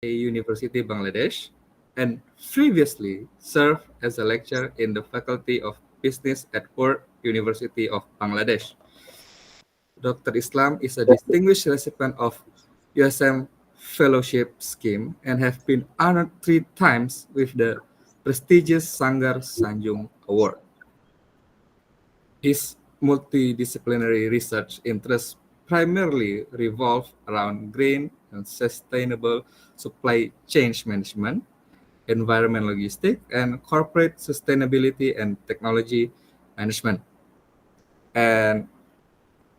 University, Bangladesh, and previously served as a lecturer in the Faculty of Business at World University of Bangladesh. Dr. Islam is a distinguished recipient of USM Fellowship Scheme and have been honored 3 times with the prestigious Sanggar Sanjung Award. His multidisciplinary research interests primarily revolve around green and sustainable supply chain management, environmental logistics, and corporate sustainability and technology management. And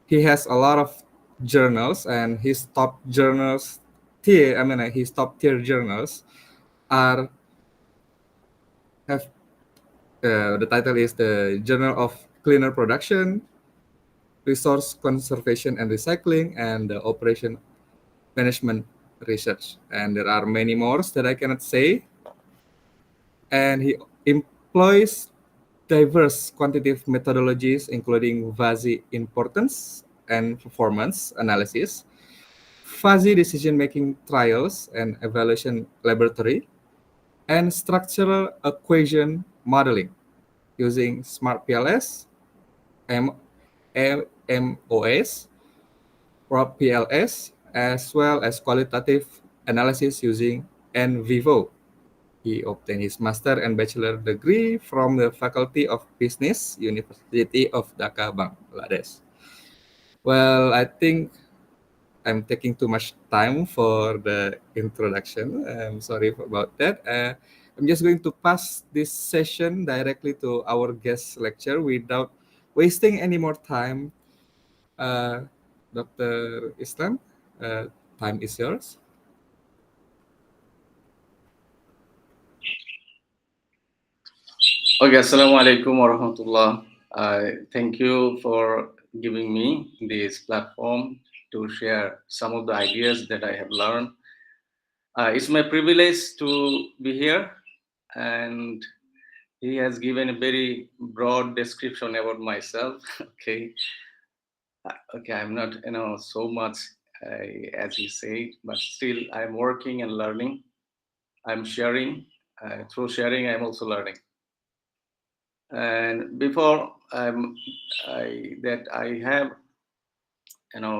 he has a lot of journals, and his top journals his top tier journals are have the title is the Journal of Cleaner Production, Resource Conservation and Recycling, and the Operation Management Research. And there are many more that I cannot say. And he employs diverse quantitative methodologies, including fuzzy importance and performance analysis, fuzzy decision-making trials and evaluation laboratory, and structural equation modeling using Smart PLS, MOS, Prop PLS, as well as qualitative analysis using NVivo. He obtained his master and bachelor degree from the Faculty of Business, University of Dhaka, Bangladesh. Well, I think I'm taking too much time for the introduction. I'm sorry about that. I'm just going to pass this session directly to our guest lecturer without wasting any more time. Dr. Islam, time is yours. Okay, Assalamualaikum warahmatullah. Thank you for giving me this platform to share some of the ideas that I have learned. It's my privilege to be here, and he has given a very broad description about myself. Okay, I'm not so much as he said, but still I'm working and learning. I'm sharing. Through sharing, I'm also learning. And before I have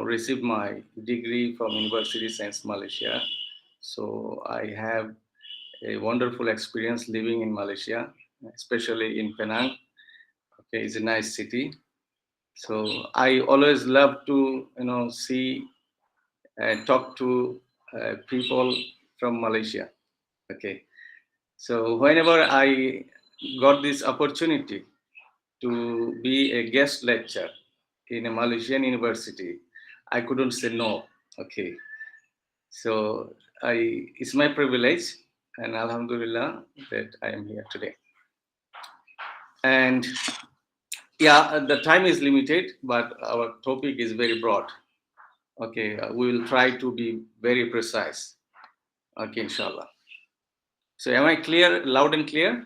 received my degree from University Science Malaysia, so I have a wonderful experience living in Malaysia, especially in Penang. Okay, it's a nice city. So I always love to see and talk to people from Malaysia. Okay, so whenever I got this opportunity to be a guest lecturer in a Malaysian university, I couldn't say no. Okay, so it's my privilege, and Alhamdulillah that I am here today. And yeah, the time is limited, but our topic is very broad. Okay, we will try to be very precise. Okay, inshallah. So am I clear, loud and clear?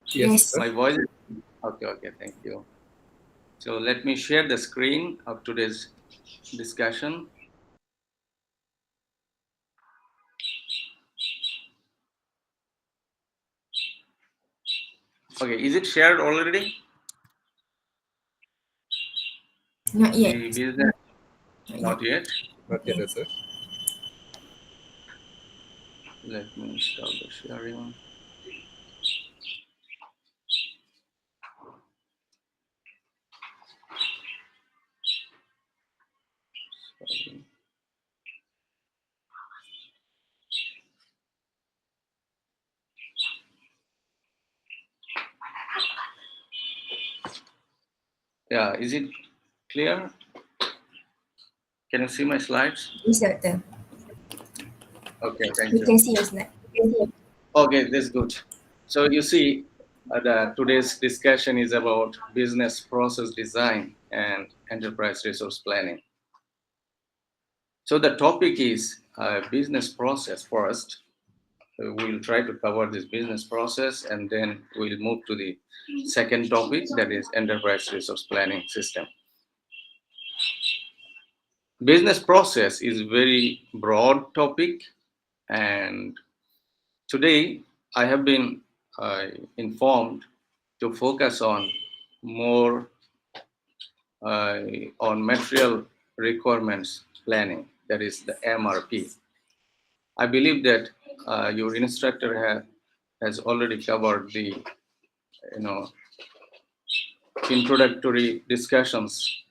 Yes. My voice? Okay, thank you. So let me share the screen of today's discussion. Okay, is it shared already? Not yet. Not yet. Not yet, sir. Let me install the sharing. Sorry. Yeah, is it clear? Can you see my slides? Yes, doctor. Okay, thank We you. can see your slide. Okay, that's good. So you see, today's discussion is about business process design and enterprise resource planning. So the topic is business process first. We'll try to cover this business process, and then we'll move to the second topic, that is enterprise resource planning system. Business process is very broad topic, and today I have been informed to focus on more on material requirements planning, that is the MRP. I believe that your instructor has already covered the introductory discussions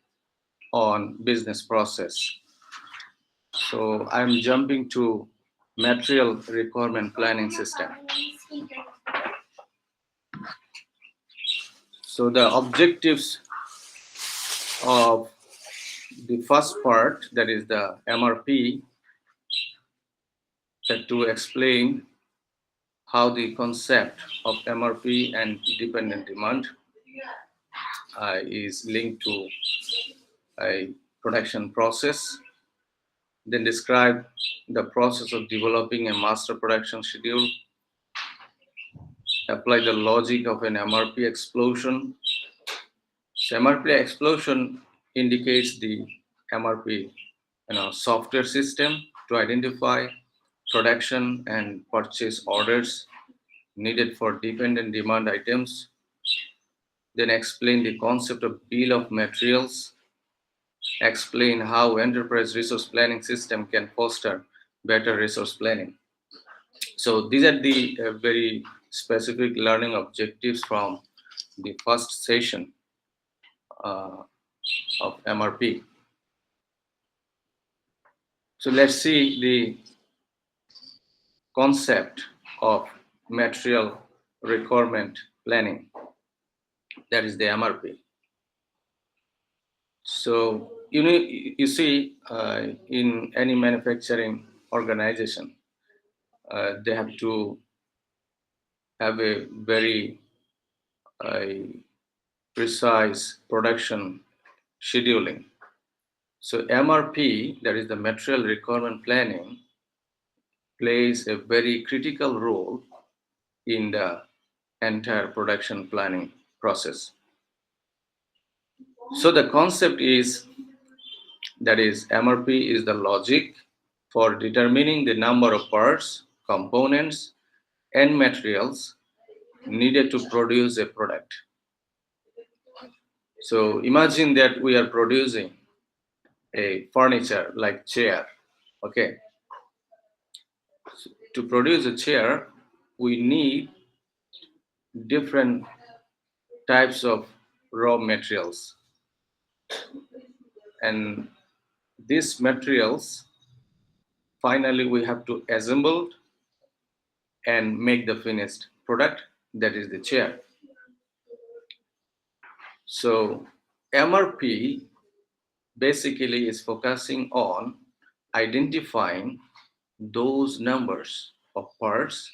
on business process. So I'm jumping to material requirement planning system. So the objectives of the first part, that is the MRP, that to explain how the concept of MRP and dependent demand is linked to a production process. Then describe the process of developing a master production schedule. Apply the logic of an MRP explosion. So MRP explosion indicates the MRP software system to identify production and purchase orders needed for dependent demand items. Then explain the concept of bill of materials. Explain how enterprise resource planning system can foster better resource planning. So these are the very specific learning objectives from the first session of MRP. So let's see the concept of material requirement planning, that is the MRP. So you see in any manufacturing organization, they have to have a very precise production scheduling. So MRP, that is the material requirement planning, plays a very critical role in the entire production planning process. So the concept is, that is MRP is the logic for determining the number of parts, components, and materials needed to produce a product. So imagine that we are producing a furniture like chair. Okay. So to produce a chair, we need different types of raw materials, and these materials finally we have to assemble and make the finished product, that is the chair. So MRP basically is focusing on identifying those numbers of parts,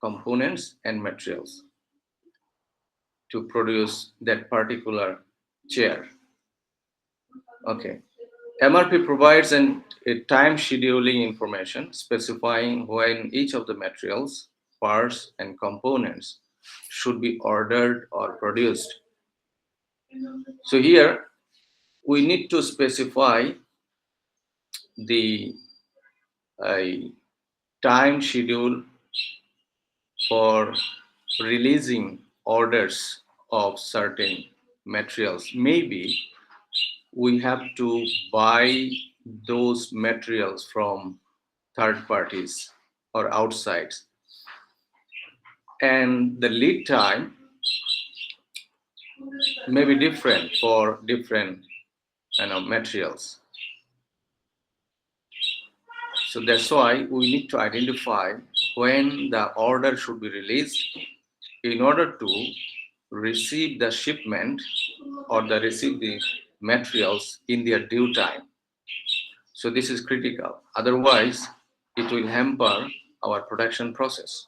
components, and materials to produce that particular chair. Okay. MRP provides a time scheduling information specifying when each of the materials, parts, and components should be ordered or produced. So here we need to specify the time schedule for releasing orders of certain materials. Maybe we have to buy those materials from third parties or outsides, and the lead time may be different for different materials. So that's why we need to identify when the order should be released in order to receive the shipment or receive the materials in their due time. So this is critical. Otherwise, it will hamper our production process.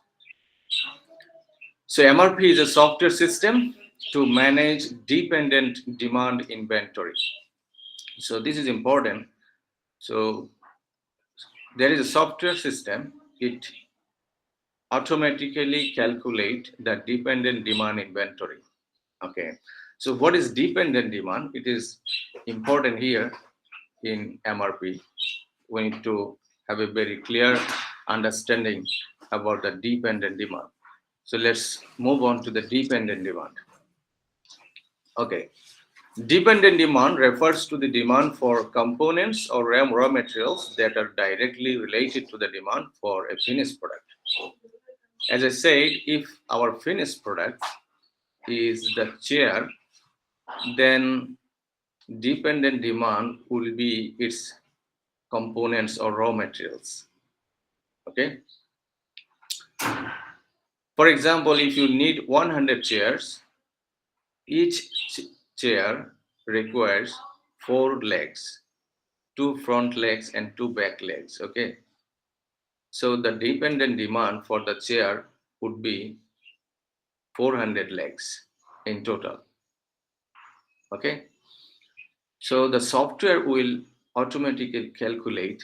So MRP is a software system to manage dependent demand inventory. So this is important. So there is a software system. It automatically calculate the dependent demand inventory. Okay. So what is dependent demand? It is important here. in MRP, we need to have a very clear understanding about the dependent demand. So let's move on to the dependent demand. Okay. Dependent demand refers to the demand for components or raw materials that are directly related to the demand for a finished product. As I said, if our finished product is the chair, then dependent demand will be its components or raw materials. Okay. For example, if you need 100 chairs, each chair requires 4 legs, 2 front legs and 2 back legs. Okay. So the dependent demand for the chair would be 400 legs in total. Okay. So the software will automatically calculate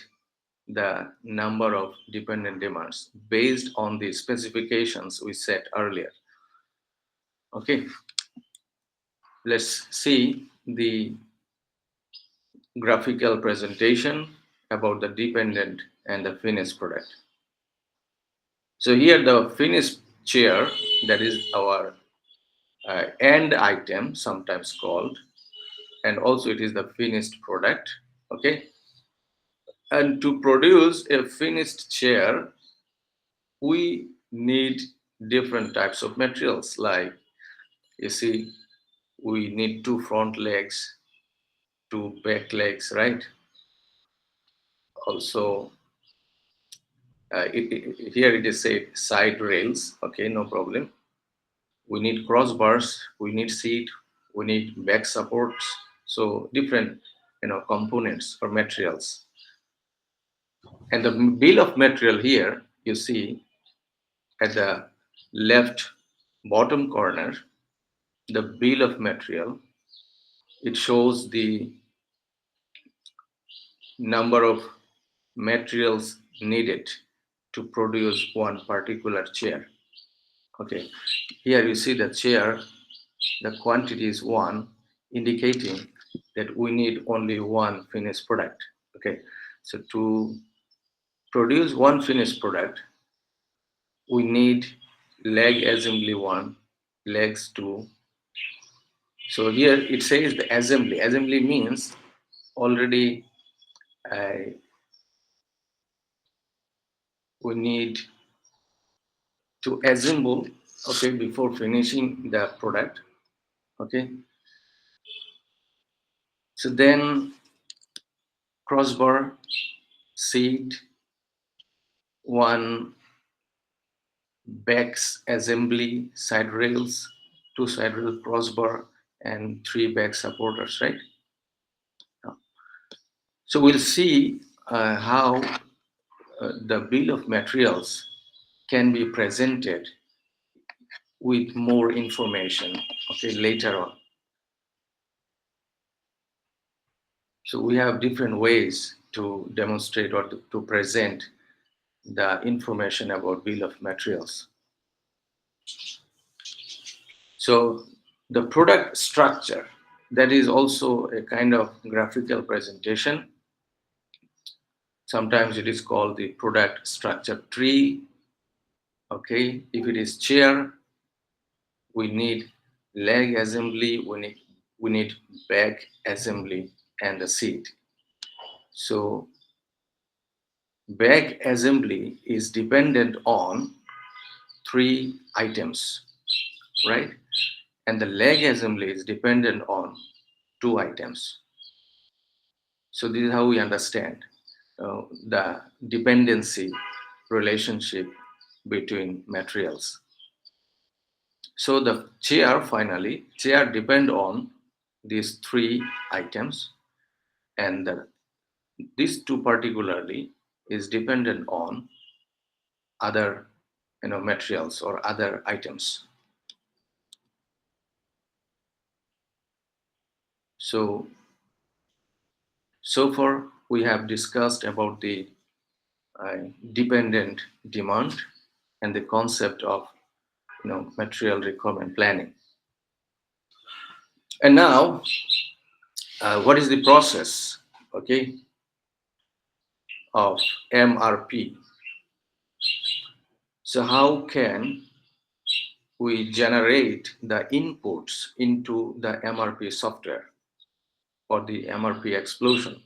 the number of dependent demands based on the specifications we set earlier. Okay. Let's see the graphical presentation about the dependent and the finished product. So here the finished chair, that is our end item, sometimes called, and also it is the finished product. Okay. And to produce a finished chair, we need different types of materials. Like you see, we need 2 front legs, 2 back legs, right? Also, here it is said side rails. Okay, no problem. We need crossbars, we need seat, we need back supports. So different, components or materials. And the bill of material here, you see at the left bottom corner, the bill of material, it shows the number of materials needed to produce one particular chair. Okay, here you see the chair, the quantity is 1, indicating that we need only 1 finished product. Okay, so to produce 1 finished product, we need leg assembly 1, legs 2. So here it says the assembly. Assembly means already we need to assemble, okay, before finishing the product. Okay. So then crossbar, seat, 1 backs assembly, side rails, 2 side rail crossbar, and 3 back supporters, right? So we'll see how the bill of materials can be presented with more information, okay, later on. So we have different ways to demonstrate or to present the information about bill of materials. So the product structure, that is also a kind of graphical presentation. Sometimes it is called the product structure tree. Okay, if it is chair, we need leg assembly, we need back assembly and the seat. So back assembly is dependent on 3 items, right? And the leg assembly is dependent on 2 items. So this is how we understand the dependency relationship between materials. So the chair, finally, chair depend on these 3 items, and these 2 particularly is dependent on other materials or other items. So far we have discussed about the dependent demand and the concept of material requirement planning. And now what is the process okay, of MRP. So how can we generate the inputs into the MRP software or the MRP explosion?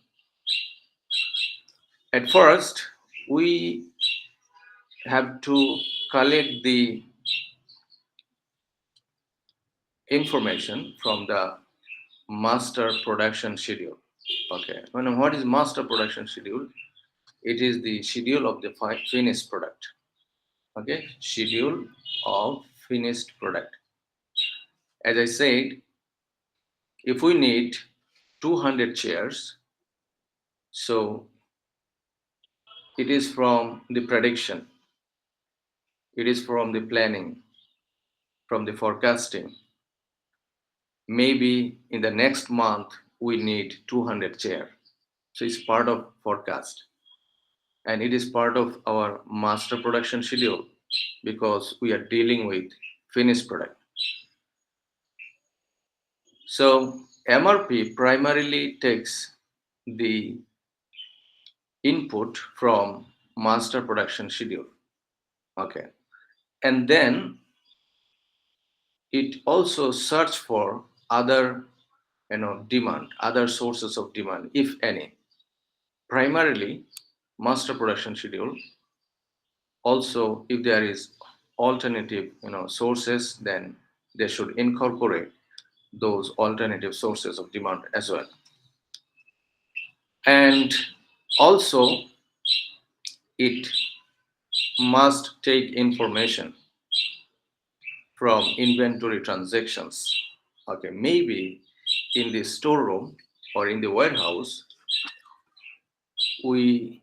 At first, we have to collect the information from the master production schedule. Okay, now what is master production schedule? It is the schedule of the finished product. Okay, schedule of finished product. As I said, if we need 200 chairs, so it is from the prediction, it is from the planning, from the forecasting. Maybe in the next month we need 200 chairs. So it's part of forecast. And it is part of our master production schedule because we are dealing with finished product. So MRP primarily takes the input from master production schedule. Okay. And then it also search for other demand, other sources of demand, if any. Primarily master production schedule. Also, if there is alternative sources, then they should incorporate those alternative sources of demand as well. And also it must take information from inventory transactions. Okay, maybe in the storeroom or in the warehouse we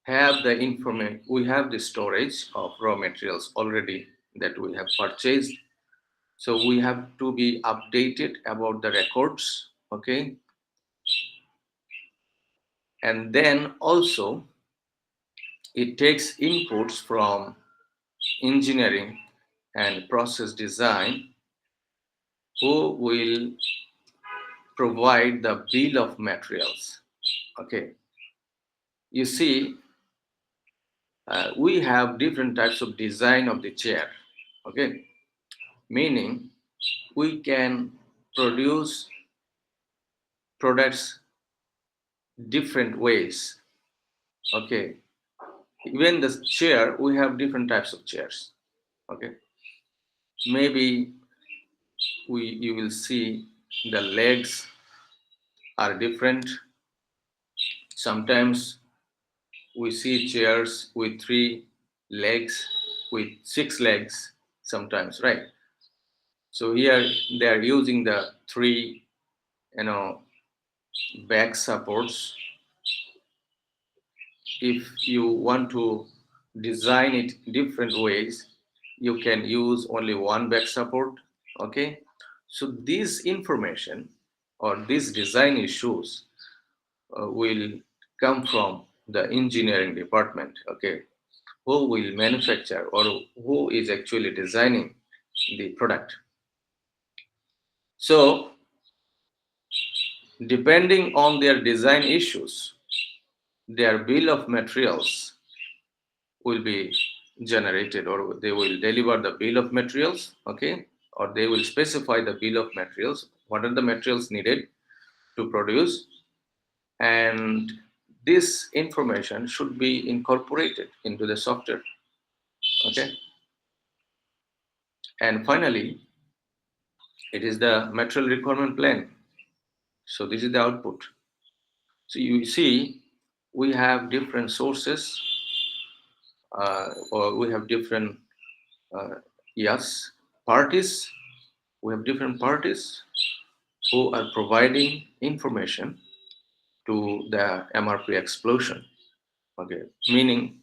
have the information, we have the storage of raw materials already that we have purchased. So we have to be updated about the records, okay? And then also it takes inputs from engineering and process design, who will provide the bill of materials. Okay, you see, we have different types of design of the chair. Okay, meaning we can produce products different ways. Okay, even the chair, we have different types of chairs. Okay, maybe you will see the legs are different. Sometimes we see chairs with 3 legs, with 6 legs sometimes, right? So here they are using the 3 back supports. If you want to design it different ways, you can use only 1 back support. Okay, so this information or these design issues will come from the engineering department. Okay, who will manufacture or who is actually designing the product. So depending on their design issues, their bill of materials will be generated, or they will deliver the bill of materials, okay, or they will specify the bill of materials, what are the materials needed to produce, and this information should be incorporated into the software. Okay, and finally it is the material requirement plan. So this is the output. So you see, we have different sources, or we have different parties. We have different parties who are providing information to the MRP explosion. Okay, meaning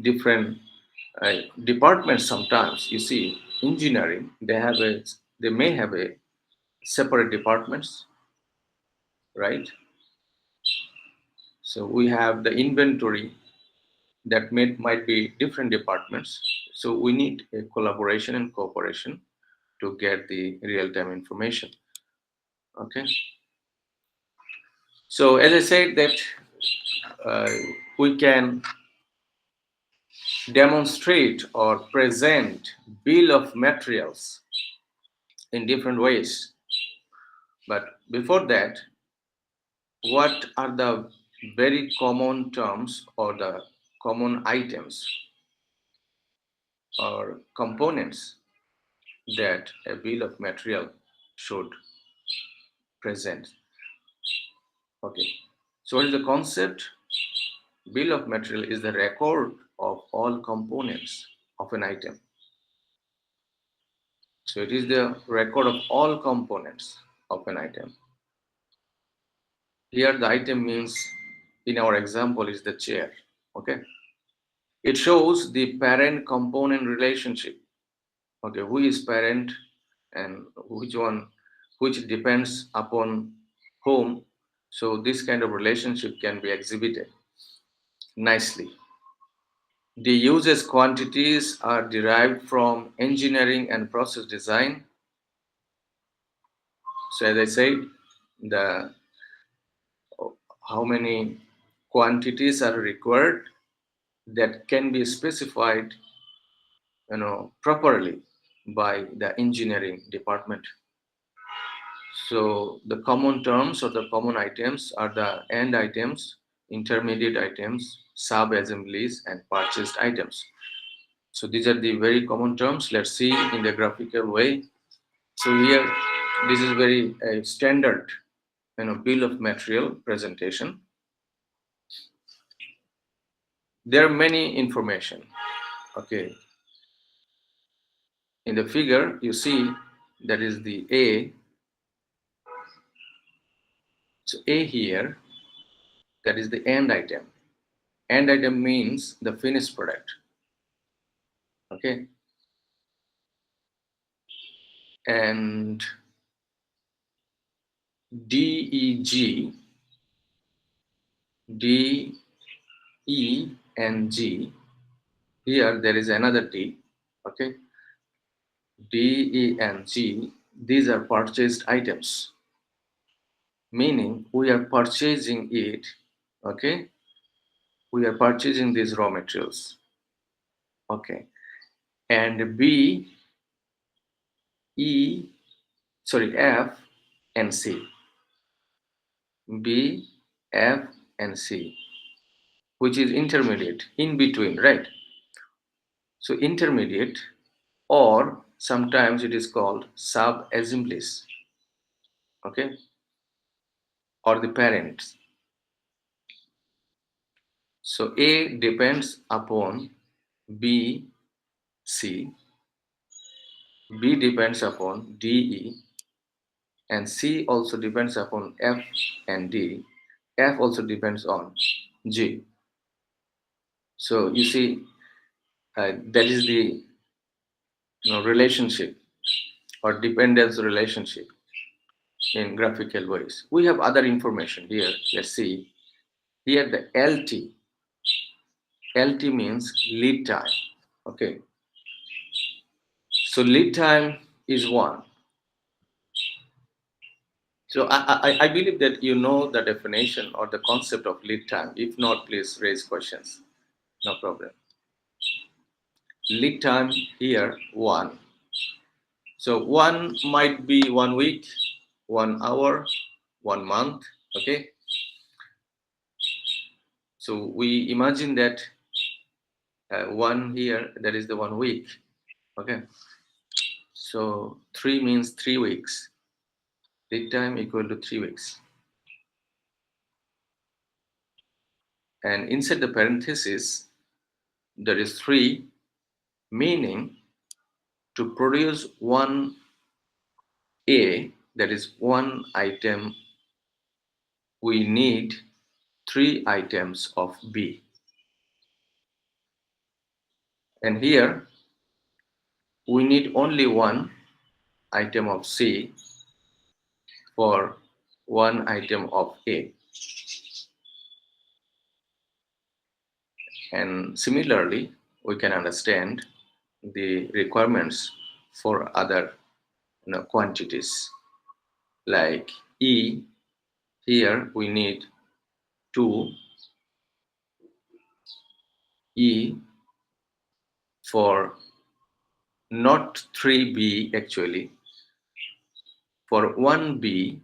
different departments. Sometimes you see engineering, they may have a separate departments, right? So we have the inventory that might be different departments. So we need a collaboration and cooperation to get the real-time information. Okay. So as I said that we can demonstrate or present bill of materials in different ways. But before that, what are the very common terms or the common items or components that a bill of material should present? Okay, so what is the concept? Bill of material is the record of all components of an item. So it is the record of all components of an item. Here the item means, in our example, is the chair. Okay, it shows the parent component relationship. Okay, who is parent and which depends upon whom. So this kind of relationship can be exhibited nicely. The uses quantities are derived from engineering and process design. So as I said, the how many quantities are required that can be specified, properly by the engineering department. So the common terms or the common items are the end items, intermediate items, sub assemblies, and purchased items. So these are the very common terms. Let's see in the graphical way. So here, this is very standard, bill of material presentation. There are many information. Okay. In the figure, you see that is the A. So A here, that is the end item. End item means the finished product. Okay. And D, E, G, D, E, and G. Here there is another D. Okay. D, E, and G. These are purchased items. Meaning we are purchasing it. Okay. We are purchasing these raw materials. Okay. And B, E, sorry, F, and C. B, F, and C, which is intermediate, in between, right? So intermediate, or sometimes it is called sub-assemblies, okay, or the parents. So A depends upon B, C, B depends upon D, E, and C also depends upon F and D. F also depends on G. So you see, that is the relationship or dependence relationship in graphical ways. We have other information here. Let's see. Here the LT. LT means lead time. Okay. So lead time is 1. So I believe that you know the definition or the concept of lead time. If not, please raise questions. No problem. Lead time here 1. So 1 might be 1 week, 1 hour, 1 month. Okay. So we imagine that 1 here, that is the 1 week. Okay. So 3 means 3 weeks. Lead time equal to 3 weeks. And inside the parenthesis, there is 3, meaning to produce 1 A, that is 1 item, we need 3 items of B. And here, we need only 1 item of C for 1 item of A. And similarly, we can understand the requirements for other quantities like E. here we need 2 E for not 3B actually. For 1B,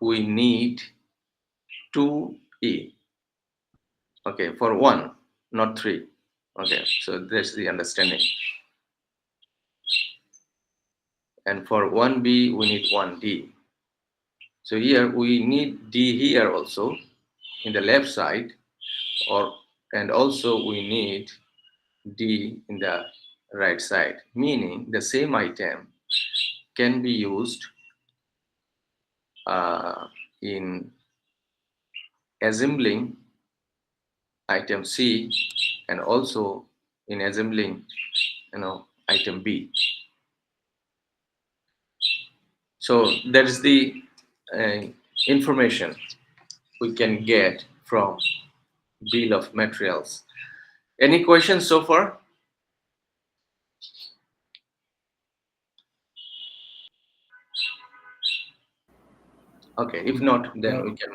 we need 2E. Okay, for 1, not 3. Okay, so that's the understanding. And for 1B, we need 1D. So here we need D here also in the left side, and also we need D in the right side, meaning the same item can be used in assembling item C and also in assembling item B. So that is the information we can get from bill of materials. Any questions so far? Okay, if not, then No, we can.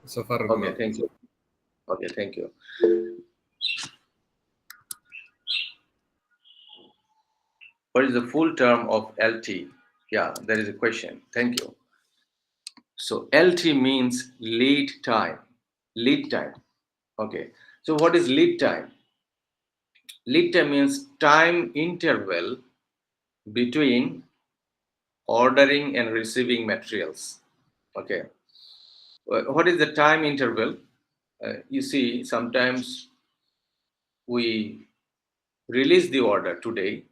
so far Okay, no. thank you. Okay, thank you. What is the full term of LT? Yeah, there is a question. Thank you. So LT means lead time. Lead time. Okay. So what is lead time? Lead time means time interval between ordering and receiving materials. Okay. What is the time interval? You see, sometimes we release the order today,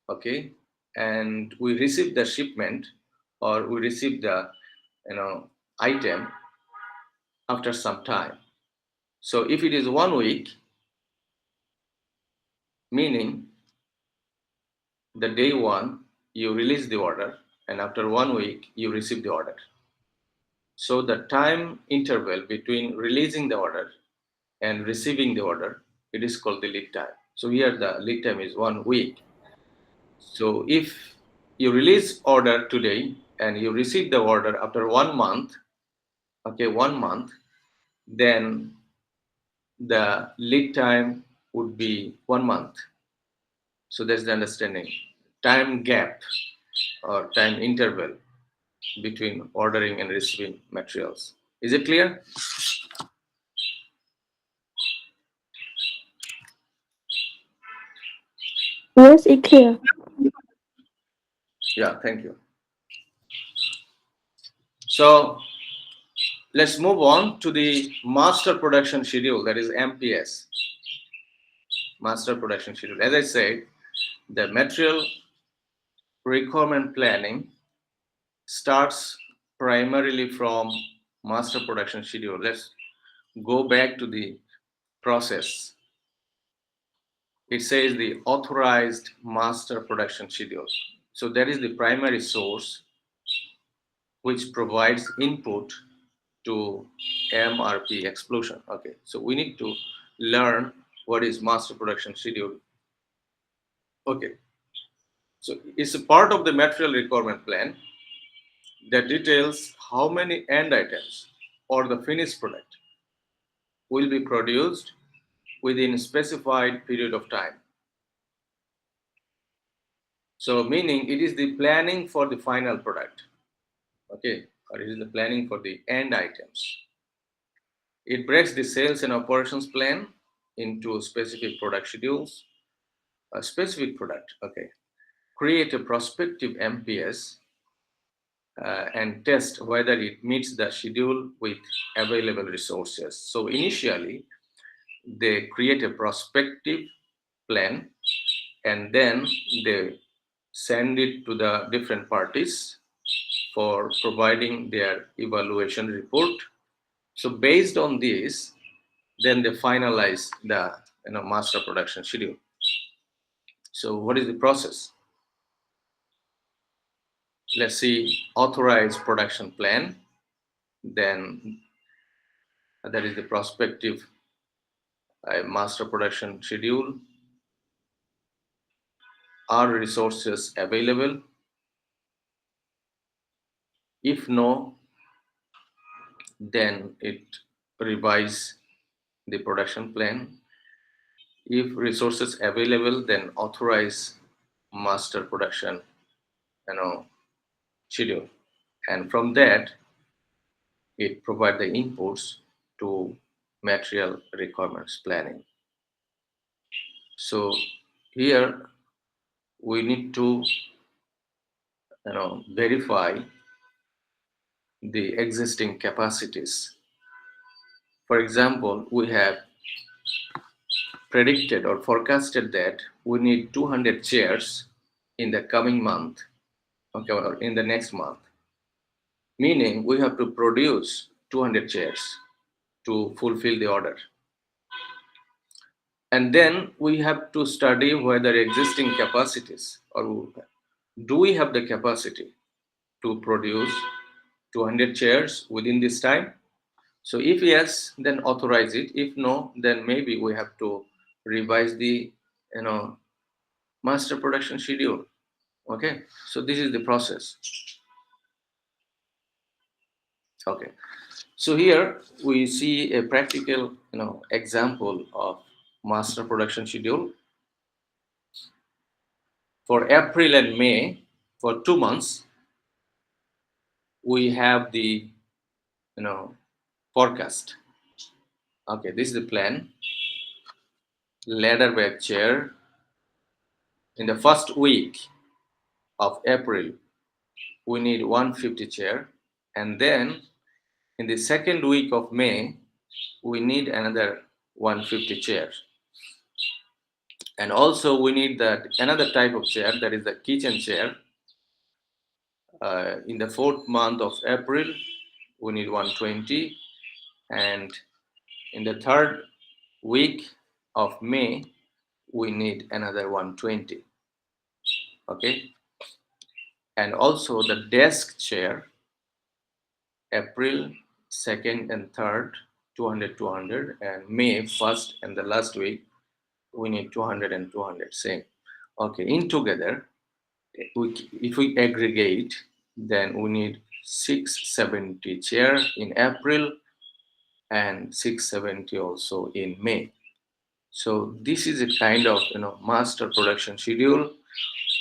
okay, and we receive the shipment or we receive the item after some time. So if it is 1 week, meaning the day 1 you release the order and after 1 week you receive the order. So the time interval between releasing the order and receiving the order, it is called the lead time. So here the lead time is 1 week. So if you release order today and you receive the order after 1 month, okay, 1 month, then the lead time would be 1 month. So that's the understanding. Time gap or time interval between ordering and receiving materials. Is it clear? Yes, it's clear. Yeah, thank you. So let's move on to the master production schedule, that is MPS. Master production schedule. As I said, the material requirement planning starts primarily from master production schedule. Let's go back to the process. It says the authorized master production schedule. So that is the primary source which provides input to MRP explosion. Okay, so we need to learn what is master production schedule. Okay, so it's a part of the material requirement plan that details how many end items or the finished product will be produced within a specified period of time. So meaning it is the planning for the final product, okay, or it is the planning for the end items. It breaks the sales and operations plan into specific product schedules, a specific product, okay, create a prospective MPS and test whether it meets the schedule with available resources. So initially, they create a prospective plan and then they send it to the different parties for providing their evaluation report. So based on this, then they finalize the master production schedule. So what is the process? Let's see, authorized production plan, then that is the prospective master production schedule. Are resources available? If no, then it revise the production plan. If resources available, then authorize master production, schedule, and from that it provide the inputs to material requirements planning. So here we need to verify the existing capacities. For example, we have predicted or forecasted that we need 200 chairs in the coming month, okay, or in the next month, meaning we have to produce 200 chairs to fulfill the order. And then we have to study whether existing capacities, or do we have the capacity to produce 200 chairs within this time. So if yes, then authorize it. If no, then maybe we have to revise the master production schedule. Okay, so this is the process. Okay, so here we see a practical example of master production schedule. For April and May, for 2 months, we have the forecast. Okay, this is the plan. Ladder bed chair. In the first week of April, we need 150 chair, and then in the second week of May, we need another 150 chairs. And also we need another type of chair, that is the kitchen chair. In the 4th month of April, we need 120, and in the 3rd week of May, we need another 120. Okay, and also the desk chair, April 2nd and 3rd, 200, and May 1st and the last week, we need 200 and 200, same. Okay, in together, if we aggregate, then we need 670 chair in April and 670 also in May. So this is a kind of master production schedule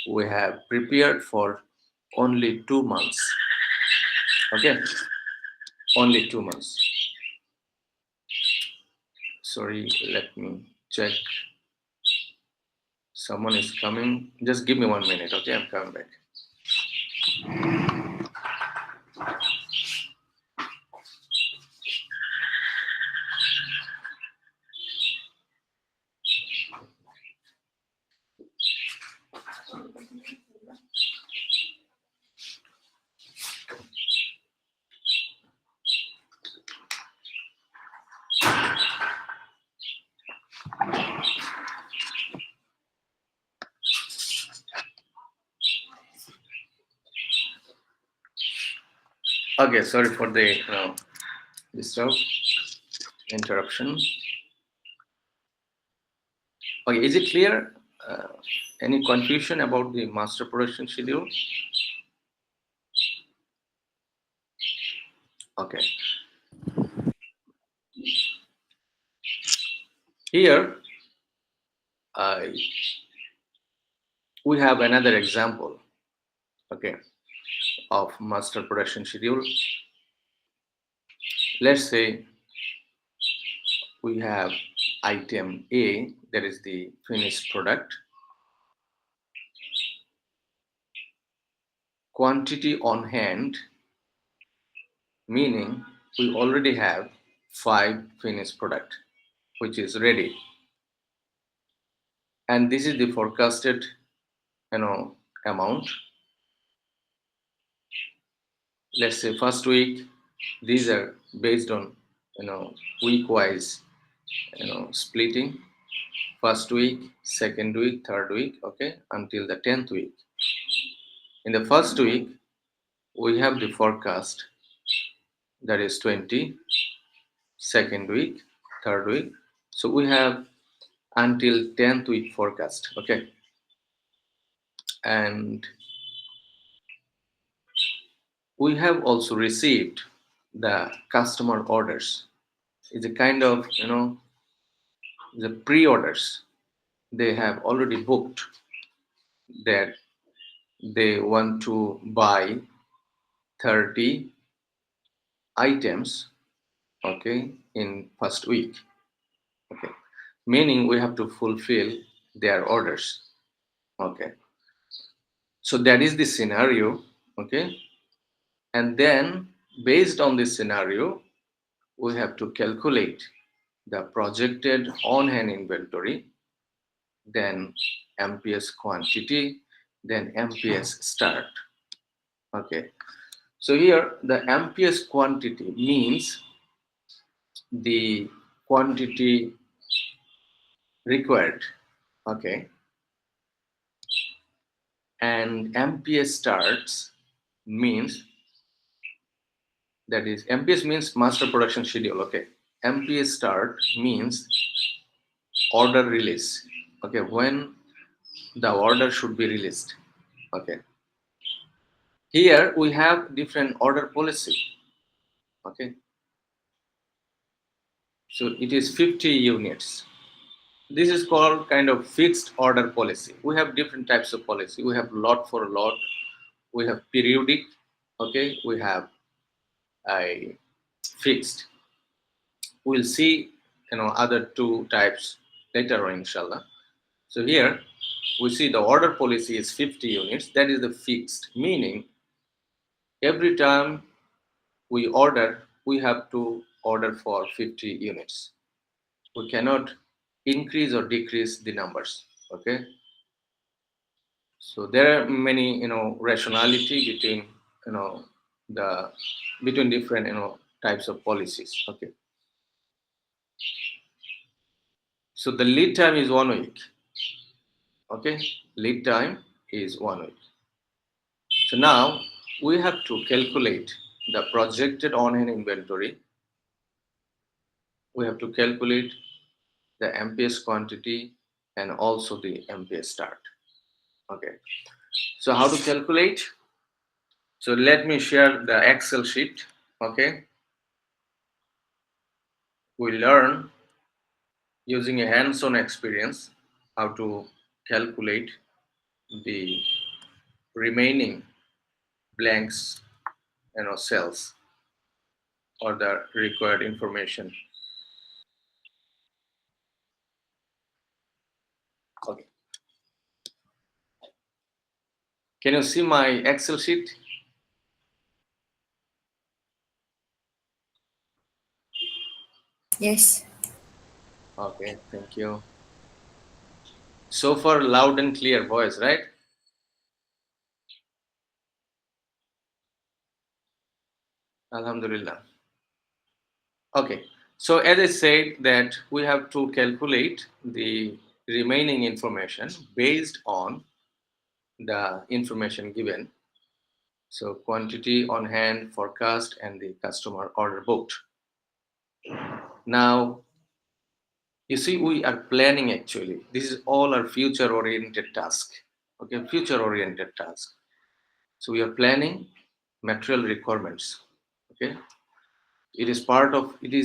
we have prepared for only 2 months. Okay, only 2 months. Sorry, let me check. Someone is coming. Just give me 1 minute. Okay, I'm coming back. Okay, sorry for the interruption. Okay, is it clear? Any confusion about the master production schedule? Okay. Here, we have another example, okay, of master production schedule. Let's say we have item A, that is the finished product. Quantity on hand, meaning we already have 5 finished product, which is ready. And this is the forecasted, amount. Let's say first week, these are based on, week-wise, splitting. First week, second week, third week, okay, until the 10th week. In the first week, we have the forecast, that is 20. Second week, third week. So we have until 10th week forecast, okay. And we have also received the customer orders. It's a kind of, the pre-orders. They have already booked that they want to buy 30 items, okay, in first week, okay, meaning we have to fulfill their orders, okay. So that is the scenario, okay, and then based on this scenario, we have to calculate the projected on-hand inventory, then MPS quantity, then MPS start, okay. So here the MPS quantity means the quantity required, okay, and MPS starts means, that is, MPS means master production schedule, okay. MPS start means order release, okay, when the order should be released, okay. Here we have different order policy, okay. So it is 50 units. This is called kind of fixed order policy. We have different types of policy. We have lot for lot, we have periodic, okay, we have a fixed. We'll see, other two types later on, inshallah. So here we see the order policy is 50 units. That is the fixed, meaning every time we order, we have to order for 50 units. We cannot increase or decrease the numbers, okay. So there are many, rationality between, the between different, types of policies, okay. So the lead time is 1 week, okay. Lead time is 1 week. So now we have to calculate the projected on-hand inventory. We have to calculate the MPS quantity and also the MPS start, okay. So how to calculate? So let me share the Excel sheet, okay. We learn using a hands-on experience how to calculate the remaining blanks, cells or the required information, okay. Can you see my Excel sheet? Yes. Okay, thank you. So far, loud and clear voice, right? Alhamdulillah. Okay, so as I said that we have to calculate the remaining information based on the information given. So quantity on hand, forecast, and the customer order booked. Now, you see, we are planning actually. This is all our future-oriented task. Okay, future-oriented task. So we are planning material requirements. Okay, it is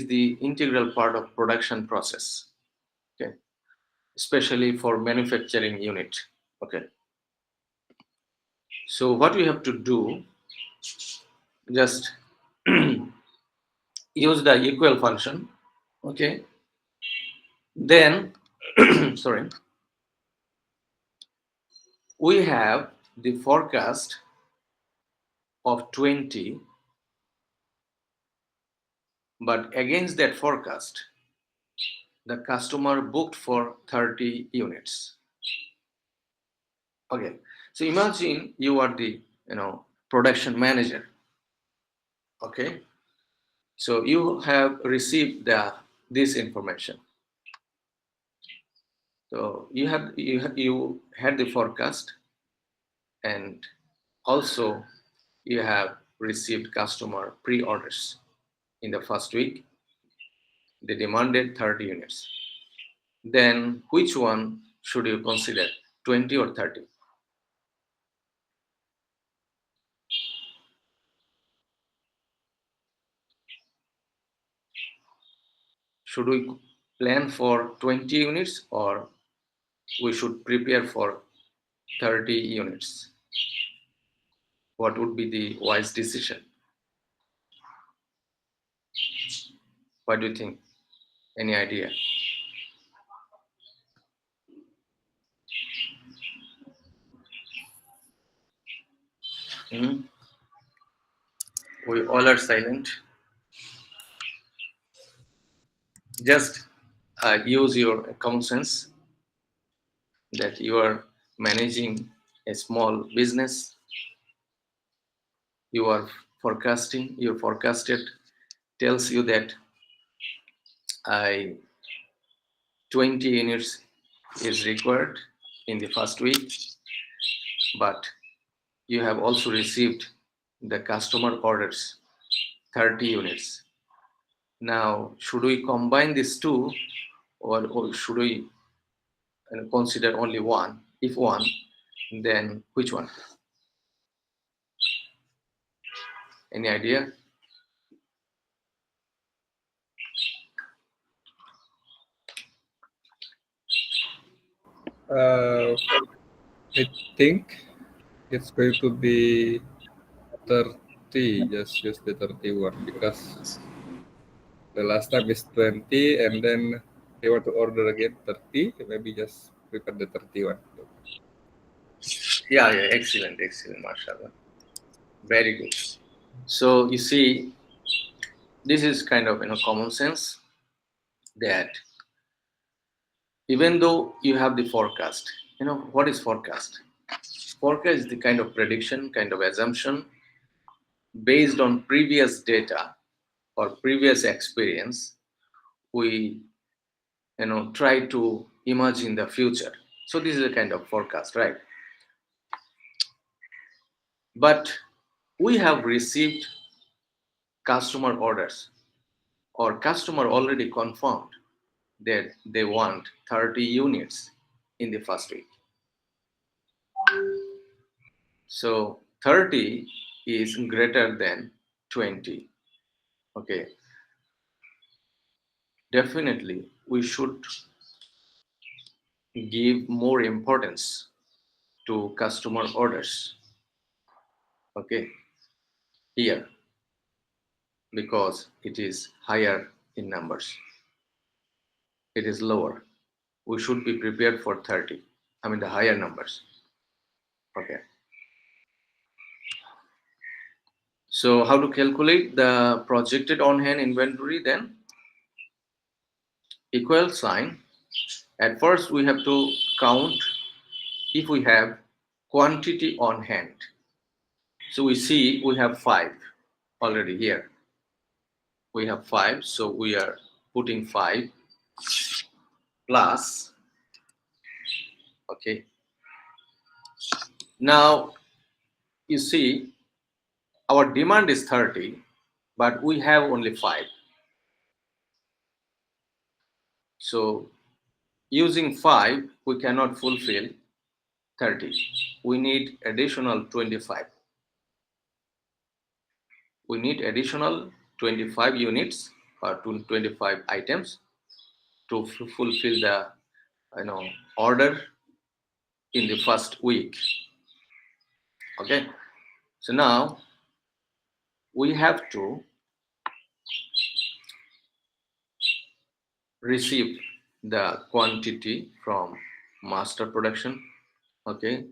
the integral part of production process. Okay, especially for manufacturing unit. Okay, so what we have to do, just use the equal function. Okay, then sorry, we have the forecast of 20, but against that forecast the customer booked for 30 units. Okay, so imagine you are the production manager. Okay, so you have received this information. So you had the forecast, and also you have received customer pre-orders in the first week. They demanded 30 units. Then which one should you consider, 20 or 30? should we plan for 20 units or we should prepare for 30 units? What would be the wise decision? What do you think? Any idea? Hmm? We all are silent. Just use your common sense that you are managing a small business. You are forecasting. Your forecasted tells you that 20 units is required in the first week, but you have also received the customer orders 30 units. Now, should we combine these two or should we consider only one? If one, then which one? Any idea? I think it's going to be 30. Just use the 31 because the last time is 20, and then they want to order again 30. Maybe just prepare the 31. Yeah, excellent, mashallah. Very good. So you see, this is kind of common sense that even though you have the forecast, what is forecast? Forecast is the kind of prediction, kind of assumption based on previous data or previous experience. We try to imagine the future. So this is a kind of forecast, right? But we have received customer orders or customer already confirmed that they want 30 units in the first week. So 30 is greater than 20. Okay. Definitely, we should give more importance to customer orders. Okay. Here, because it is higher in numbers. It is lower. We should be prepared for 30. I mean the higher numbers. Okay. So how to calculate the projected on-hand inventory then? Equal sign. At first we have to count if we have quantity on hand. So we see we have 5 already here. We have 5, so we are putting 5 plus. Okay. Now you see our demand is 30, but we have only 5. So using 5, we cannot fulfill 30. We need additional 25. We need additional 25 units or 25 items to fulfill the order in the first week. Okay. So now we have to receive the quantity from master production. Okay.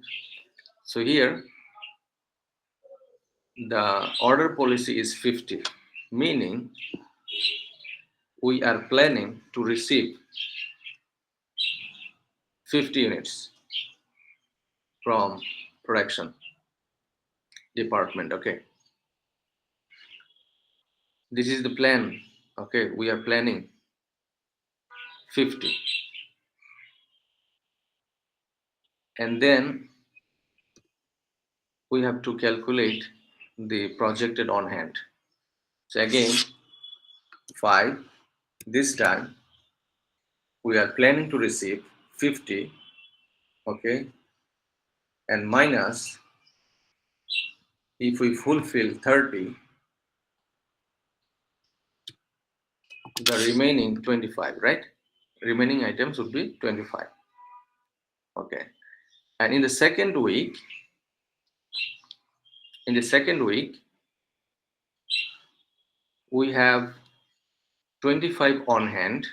So here the order policy is 50, meaning we are planning to receive 50 units from production department. Okay. This is the plan. Okay. We are planning 50. And then we have to calculate the projected on hand. So again, 5. This time we are planning to receive 50. Okay. And minus, if we fulfill 30, the remaining 25, right? Remaining items would be 25. Okay. And in the second week, we have 25 on hand,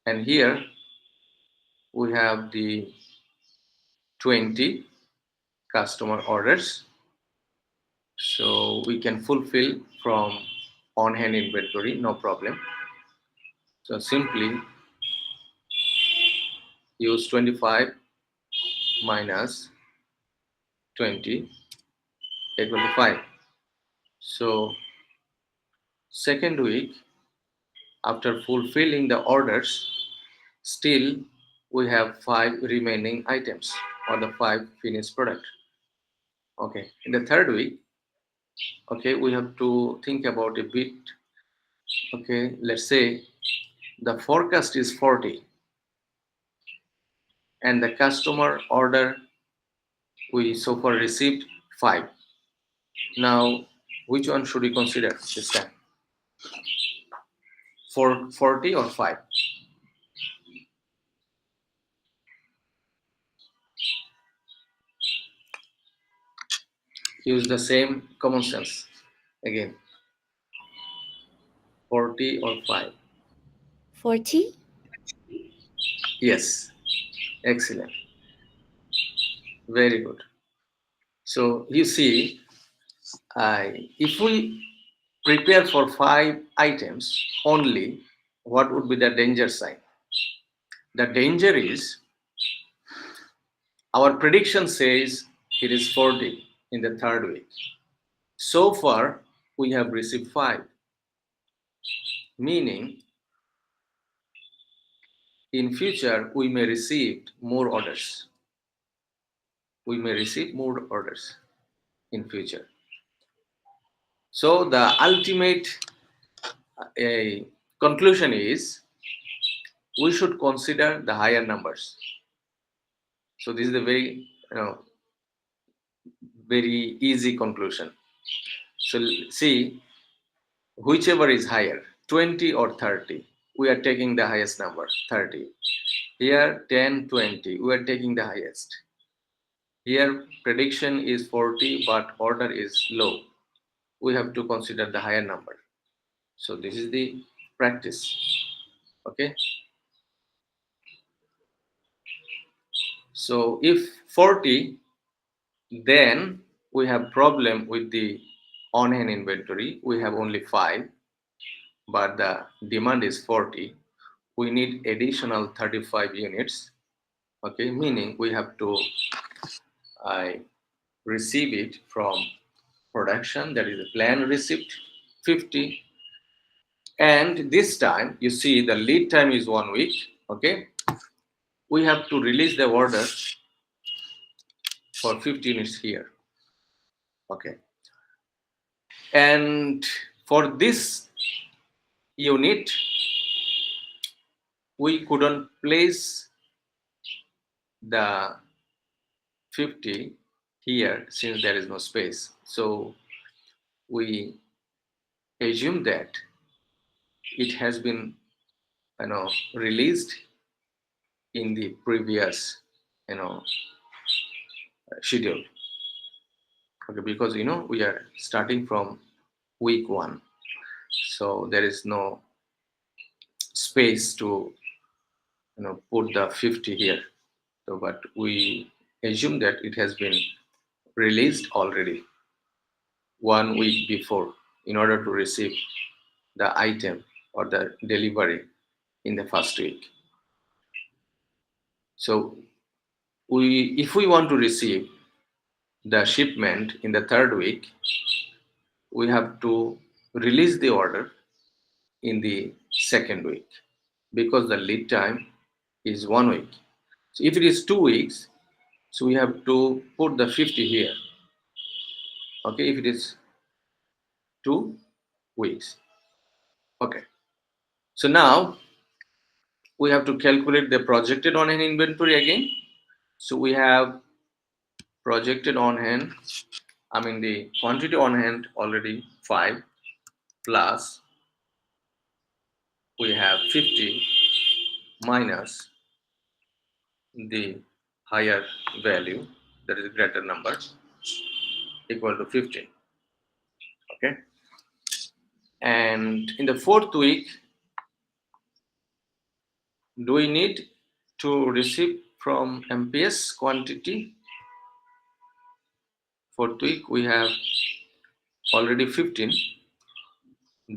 and here we have the 20 customer orders, so we can fulfill from on hand inventory, no problem. So simply use 25 minus 20 equal to 5. So second week, after fulfilling the orders, still we have 5 remaining items, or the 5 finished product. Okay, in the third week, okay, we have to think about a bit. Okay, let's say the forecast is 40 and the customer order we so far received 5. Now which one should we consider this time? 40 or 5? Use the same common sense again. 40 or 5? 40? Yes, excellent, very good. So you see, if we prepare for 5 items only, what would be the danger sign? The danger is our prediction says it is 40 in the third week. So far, we have received 5, meaning in future we may receive more orders. We may receive more orders in future. So the ultimate conclusion is we should consider the higher numbers. So this is the very very easy conclusion. So see, whichever is higher, 20 or 30, we are taking the highest number, 30. Here 10, 20, we are taking the highest. Here prediction is 40 but order is low. We have to consider the higher number. So this is the practice. Okay. So if 40, then we have problem with the on-hand inventory. We have only 5, but the demand is 40. We need additional 35 units. Okay, meaning we have to receive it from production, that is the plan receipt, 50. And this time you see the lead time is 1 week. Okay, we have to release the order for 50 units here. Okay, and for this unit we couldn't place the 50 here since there is no space. So we assume that it has been released in the previous schedule. Okay, because we are starting from week 1, so there is no space to put the 50 here. So but we assume that it has been released already 1 week before in order to receive the item or the delivery in the first week. So if we want to receive the shipment in the third week, we have to release the order in the second week because the lead time is 1 week. So if it is 2 weeks, so we have to put the 50 here. Okay, if it is 2 weeks. Okay, so now we have to calculate the projected on hand inventory again. So we have projected on hand, the quantity on hand already 5 plus we have 50 minus the higher value, that is greater number, equal to 15. Okay. And in the fourth week, do we need to receive from MPS quantity? Fourth week we have already 15.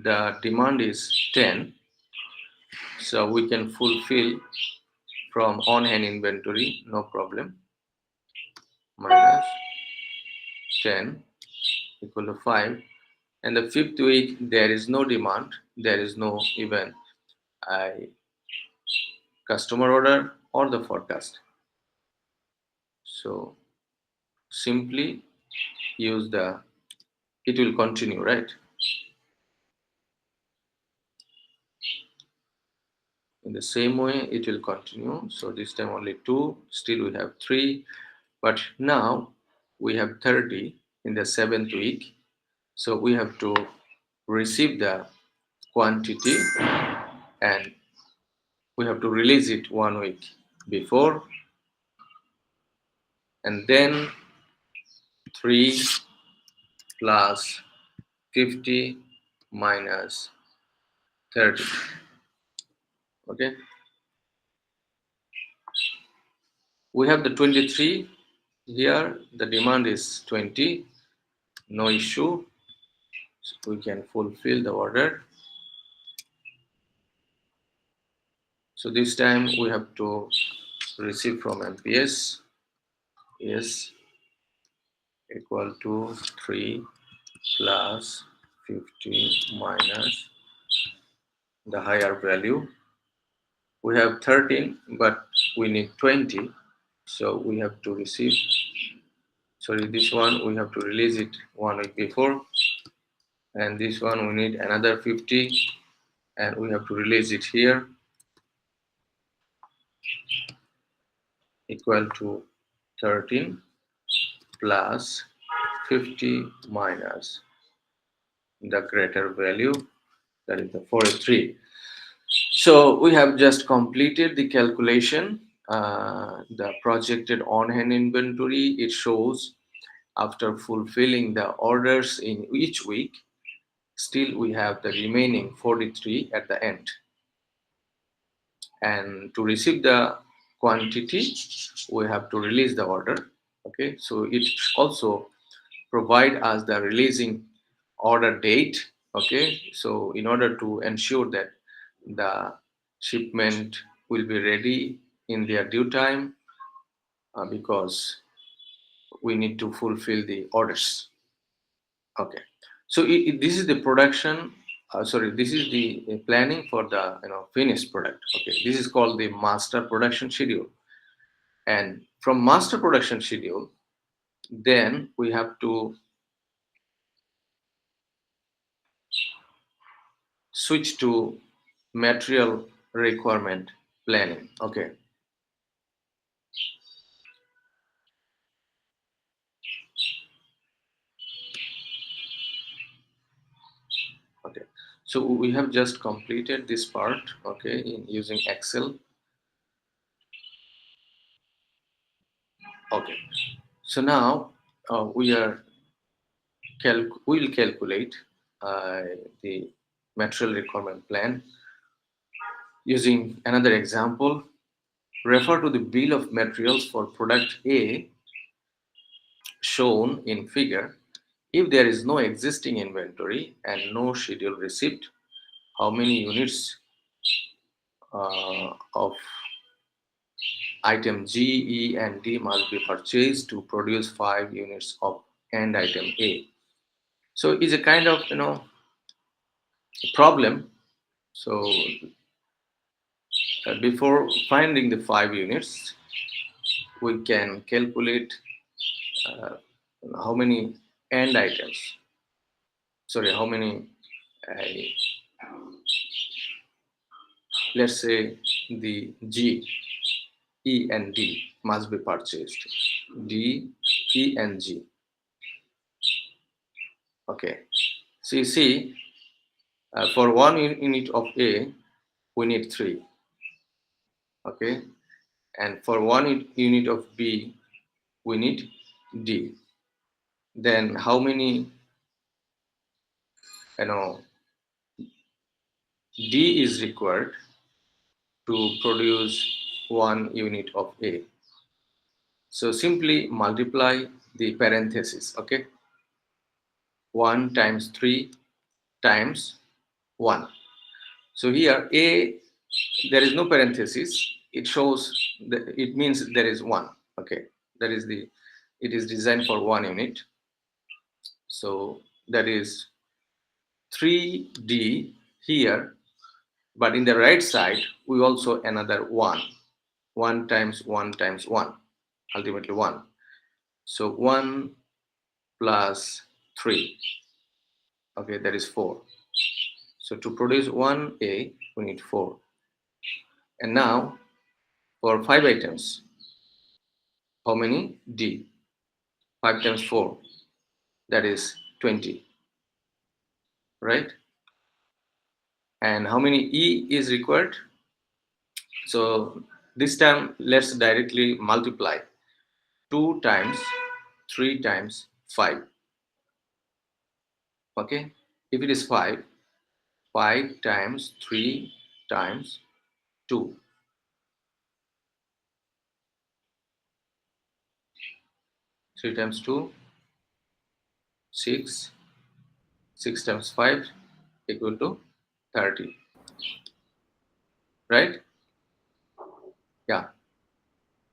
The demand is 10. So we can fulfill from on-hand inventory, no problem. Minus 10 equal to 5. And the fifth week there is no demand, there is no even customer order or the forecast. So simply use the, it will continue, right? In the same way it will continue. So this time only 2, still we have 3, but now we have 30 in the 7th week. So we have to receive the quantity and we have to release it 1 week before, and then 3 plus 50 minus 30. Okay, we have the 23 here, the demand is 20, no issue, so we can fulfill the order. So this time we have to receive from MPS is equal to 3 plus 50 minus the higher value. We have 13, but we need 20, so we have to receive, sorry, this one we have to release it 1 week before, and this one we need another 50 and we have to release it here, equal to 13 plus 50 minus the greater value, that is the 43. So we have just completed the calculation. The projected on-hand inventory, it shows after fulfilling the orders in each week, still we have the remaining 43 at the end. And to receive the quantity, we have to release the order. Okay, so it also provide us the releasing order date. Okay, so in order to ensure that the shipment will be ready in their due time, because we need to fulfill the orders. Okay, so this is the production, sorry, this is the planning for the finished product. Okay, this is called the master production schedule. And from master production schedule, then we have to switch to material requirement planning. Okay, okay, so we have just completed this part, okay, in using Excel. Okay, so now we'll calculate the material requirement plan using another example. Refer to the bill of materials for product A shown in figure. If there is no existing inventory and no schedule received, how many units of item G, E, and D must be purchased to produce 5 units of end item A? So it's a kind of problem. So before finding the 5 units, we can calculate how many end items, sorry, how many let's say the G, E, and D must be purchased. D, E, and G. Okay, so you see, for 1 unit of A, we need 3. Okay, and for 1 unit of B, we need D. Then how many, D is required to produce 1 unit of A? So simply multiply the parentheses. Okay, 1 times 3 times 1. So here A, there is no parenthesis. It shows that it means there is 1. Okay, that is the, it is designed for 1 unit. So that is 3D here, but in the right side we also another 1. 1 times 1 times 1, ultimately 1. So 1 plus 3, okay, that is 4. So to produce 1A, we need 4. And now for 5 items, how many? D. 5 times 4, that is 20, right? And how many E is required? So this time let's directly multiply 2 times 3 times 5. Okay, if it is 5, 5 times 3 times 2. 3 times 2, 6. 6 times 5 equal to 30. Right? Yeah.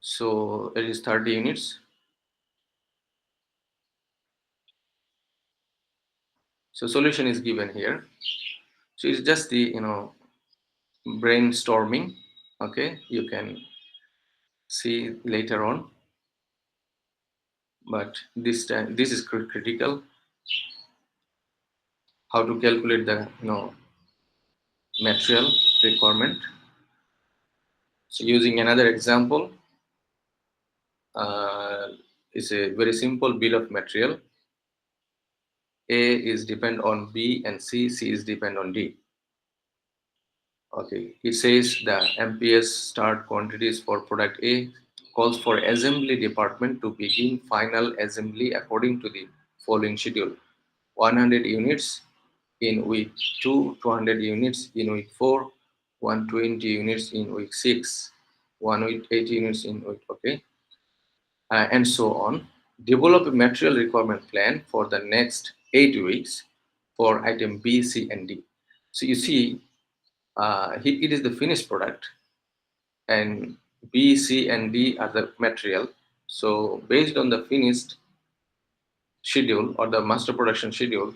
So it is 30 units. So solution is given here. So it's just the brainstorming. Okay, you can see later on. But this time this is critical. How to calculate the material requirement. So using another example, is a very simple bill of material. A is depend on B and C is depend on D. Okay, it says the MPS start quantities for product A calls for assembly department to begin final assembly according to the following schedule: 100 units in week 2, 200 units in week 4, 120 units in week 6, 180 units in week, okay, and so on. Develop a material requirement plan for the next 8 weeks for item B, C, and D. So you see, it is the finished product, and B, C, and D are the material. So based on the finished schedule or the master production schedule,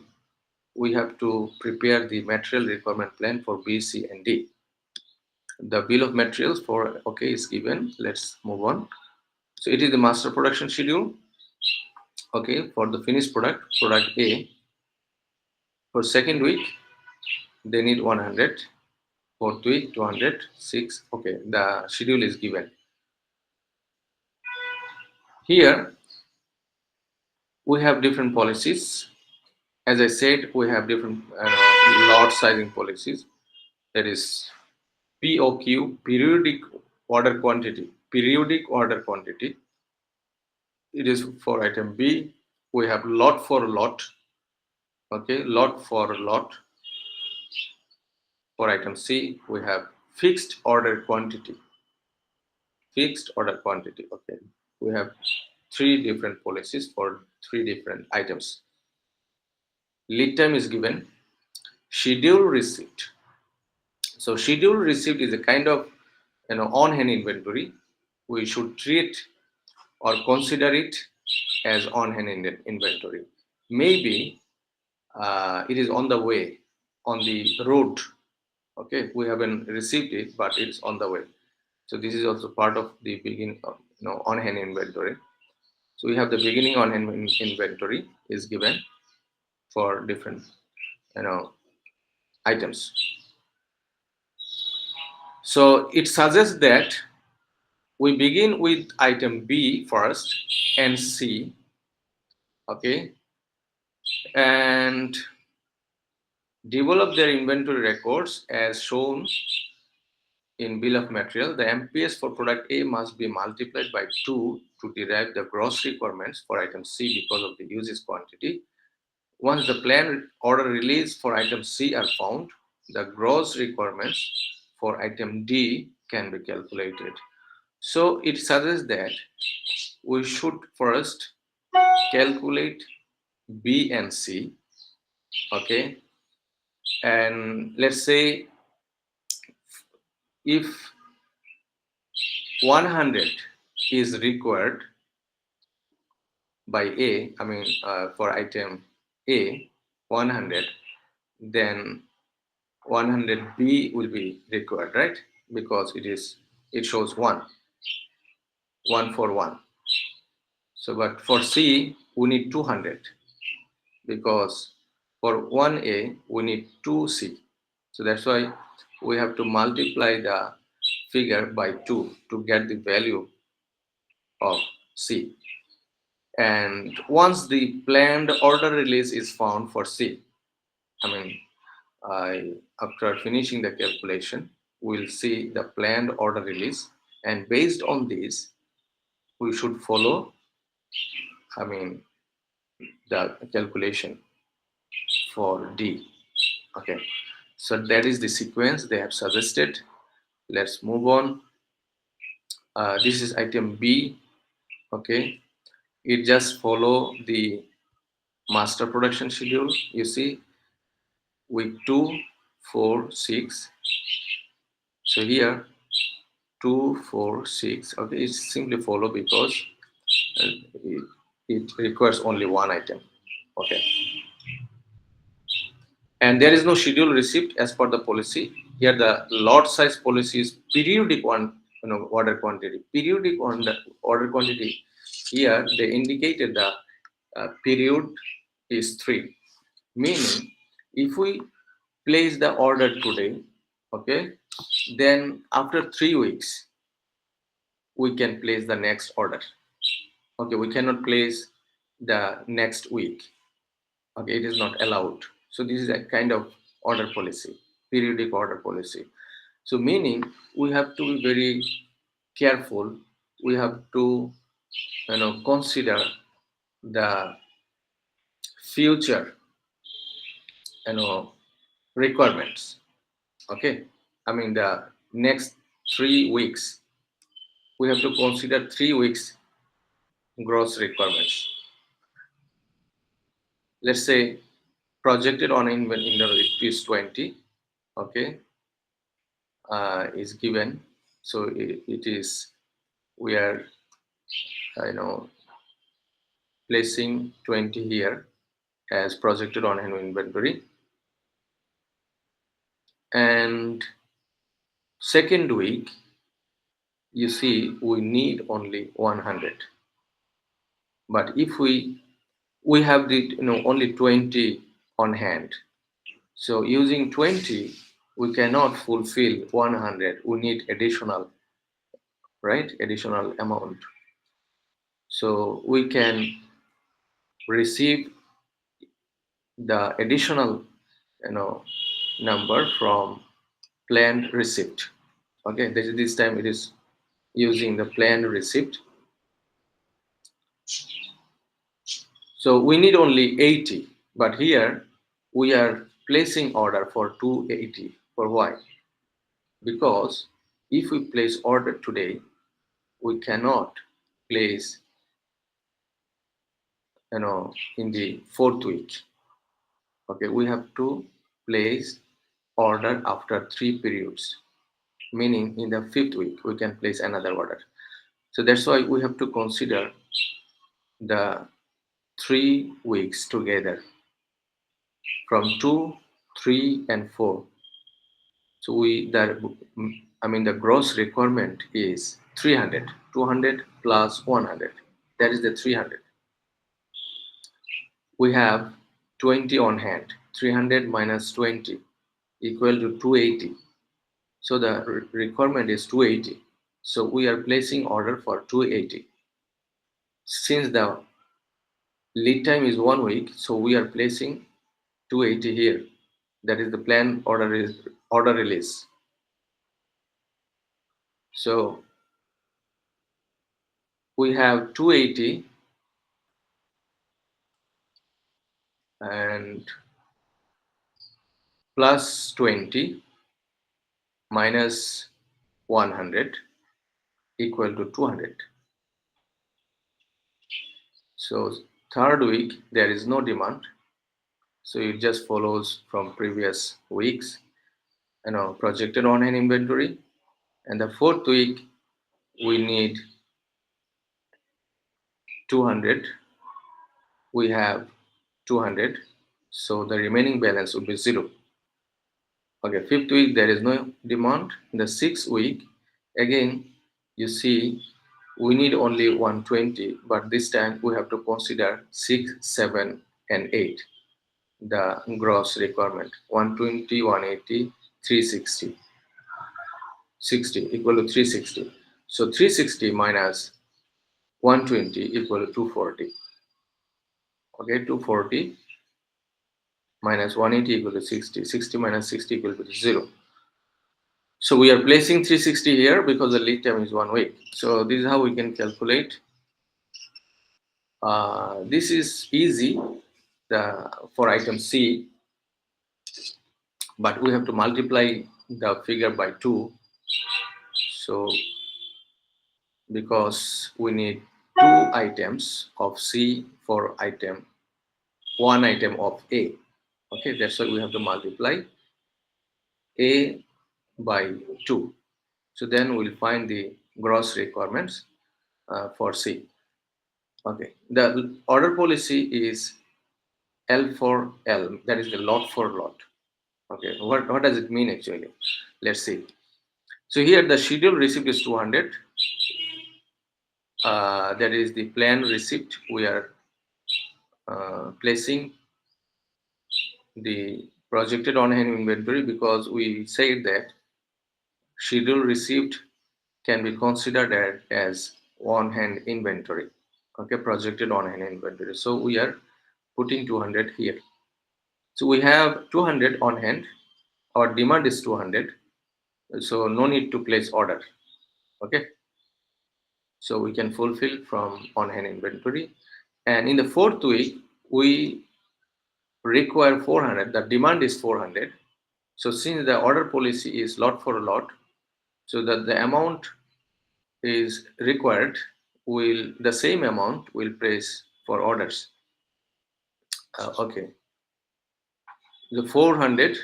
we have to prepare the material requirement plan for B, C, and D. The bill of materials for okay is given. Let's move on. So it is the master production schedule. Okay, for the finished product A, for second week they need 100, fourth week 200, 6. Okay, the schedule is given. Here we have different policies. As I said, we have different lot sizing policies. That is POQ, periodic order quantity. Periodic order quantity. It is for item B. We have lot for lot. Okay, lot for lot. For item C, we have fixed order quantity. Fixed order quantity. Okay, we have 3 different policies for 3 different items. Lead time is given. Schedule receipt. So schedule receipt is a kind of on-hand inventory. We should treat or consider it as on-hand inventory. Maybe it is on the way, on the road. Okay, we haven't received it, but it's on the way. So this is also part of the beginning of on-hand inventory. So we have the beginning on-hand inventory is given for different items. So it suggests that we begin with item B first and C, okay, and develop their inventory records as shown in bill of material, the MPS for product A must be multiplied by 2 to derive the gross requirements for item C because of the usage quantity. Once the planned order release for item C are found, the gross requirements for item D can be calculated. So it suggests that we should first calculate B and C, okay? And let's say if 100 is required by A, for item A, 100, then 100B will be required, right? Because it shows 1 for 1. So, but for C, we need 200 because for 1A, we need 2C. So that's why we have to multiply the figure by 2 to get the value of C. And once the planned order release is found for C, after finishing the calculation, we'll see the planned order release, and based on this, we should follow, the calculation for D. Okay, so that is the sequence they have suggested. Let's move on. This is item B. Okay, it just follow the master production schedule. You see, week 2, 4, 6. So here 2, 4, 6. Okay, it simply follow because it requires only one item. Okay, and there is no schedule receipt as per the policy. Here the lot size policy is periodic order quantity. Periodic order quantity. Here they indicated the period is 3, meaning if we place the order today, okay, then after 3 weeks we can place the next order. Okay, we cannot place the next week. Okay, it is not allowed. So this is a kind of order policy, periodic order policy. So meaning we have to be very careful. We have to consider the future requirements. Okay, the next 3 weeks we have to consider 3 weeks gross requirements. Let's say projected on inventory is 20. Okay, is given. So it is, we are placing 20 here as projected on hand inventory, and second week you see we need only 100. But if we have the only 20 on hand, so using 20 we cannot fulfill 100. We need additional, right, additional amount. So we can receive the additional number from planned receipt. Okay, this time it is using the planned receipt. So we need only 80, but here we are placing order for 280. For why? Because if we place order today, we cannot place in the 4th week. Okay, we have to place order after 3 periods, meaning in the 5th week we can place another order. So that's why we have to consider the 3 weeks together from 2, 3, and 4. So the gross requirement is 300, 200 plus 100. That is the 300. We have 20 on hand. 300 minus 20 equal to 280. So the requirement is 280. So we are placing order for 280. Since the lead time is 1 week, so we are placing 280 here. That is the planned order release. So we have 280 and plus 20 minus 100 equal to 200. So third week there is no demand, so it just follows from previous weeks, projected on hand inventory. And the fourth week we need 200, we have 200, so the remaining balance would be 0. Okay, fifth week there is no demand. In the sixth week, again you see we need only 120, but this time we have to consider 6, 7 and 8, the gross requirement. 120, 180, 360, 60 equal to 360. So 360 minus 120 equal to 240. Okay, 240 minus 180 equal to 60. 60 minus 60 equal to 0. So we are placing 360 here because the lead time is 1 week. So this is how we can calculate. This is easy for item C, but we have to multiply the figure by 2. So because we need 2 items of C for item, 1 item of A. Okay, that's why we have to multiply A by 2. So then we'll find the gross requirements for C. Okay, the order policy is L for L, that is the lot for lot. Okay, what does it mean actually? Let's see. So here the schedule receipt is 200. That is the plan receipt. We are placing the projected on hand inventory because we said that schedule receipt can be considered as on hand inventory. Okay, projected on hand inventory. So we are putting 200 here. So we have 200 on hand. Our demand is 200. So no need to place order. Okay. So we can fulfill from on hand inventory. And in the fourth week, we require 400. The demand is 400. So since the order policy is lot for lot, so that the amount is required, the same amount will place for orders. Okay. The 400,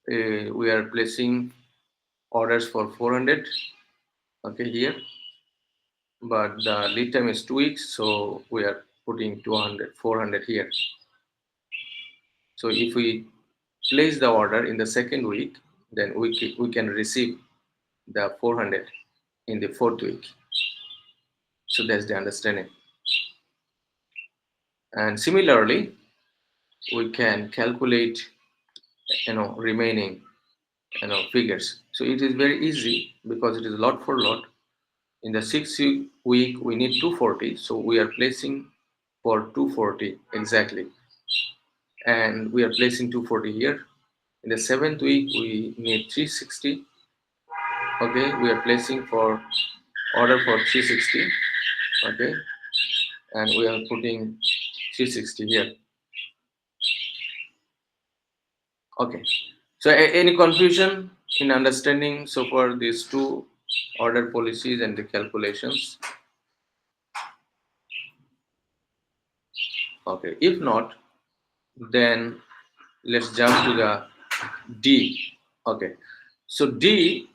we are placing orders for 400. Okay, here. But the lead time is 2 weeks, so we are putting 400 here. So if we place the order in the second week, then we can receive the 400 in the fourth week. So that's the understanding. And similarly, we can calculate, remaining, figures. So it is very easy because it is lot for lot. In the sixth week, we need 240. So we are placing for 240 exactly. And we are placing 240 here. In the seventh week, we need 360. Okay, we are placing for order for 360. Okay, and we are putting 360 here. Okay, so any confusion in understanding so far these two order policies and the calculations? Okay, if not, then let's jump to the D. Okay, so D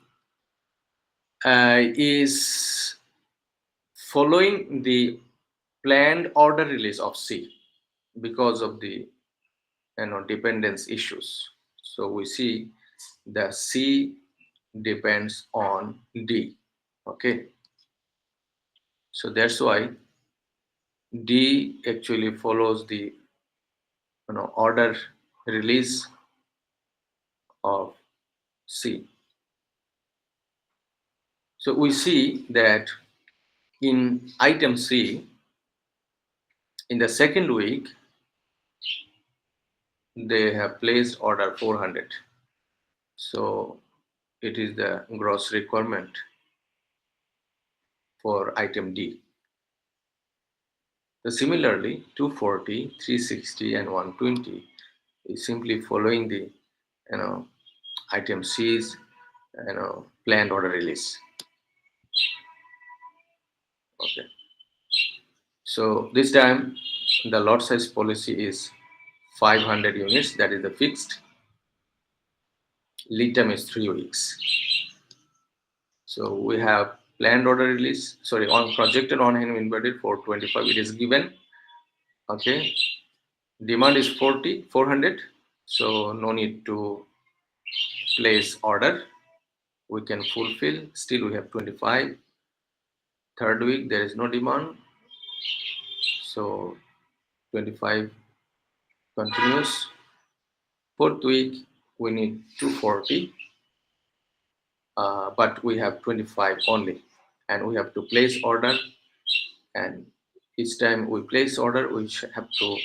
is following the planned order release of C because of the dependence issues. So we see the C depends on D. Okay, so that's why D actually follows the order release of C. So we see that in item C, in the second week, they have placed order 400. So it is the gross requirement for item D. So similarly, 240, 360, and 120 is simply following the item C's planned order release. Okay. So this time the lot size policy is 500 units, that is the fixed. Lead time is 3 weeks. So we have planned order release, sorry, on projected on hand inventory for 25, it is given. Okay. Demand is 400. So no need to place order. We can fulfill. Still we have 25. Third week there is no demand. So 25 continues. Fourth week we need 240. But we have 25 only, and we have to place order, and each time we place order we have to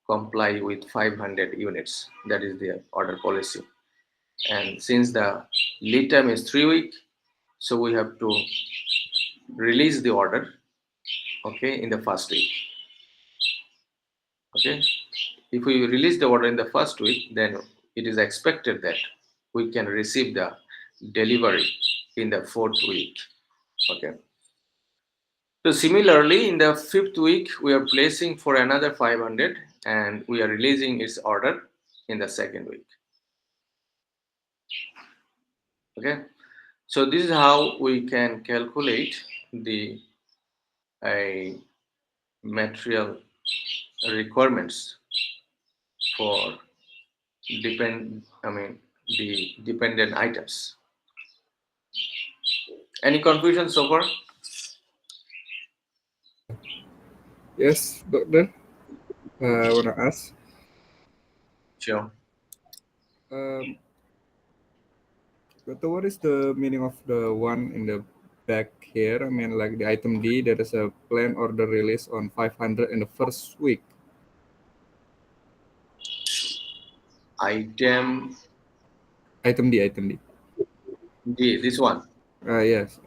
comply with 500 units. That is the order policy. And since the lead time is 3 weeks, so we have to release the order, okay, in the first week. Okay, if we release the order in the first week, then it is expected that we can receive the delivery in the fourth week. Okay. So similarly, in the fifth week, we are placing for another 500, and we are releasing its order in the second week. Okay, so this is how we can calculate the material requirements for the dependent items. Any confusion so far? Yes, doctor. I want to ask. Sure. Doctor, what is the meaning of the one in the back here? I mean, like the item D, there is a planned order release on 500 in the first week. Item Item D. D, this one. Yes.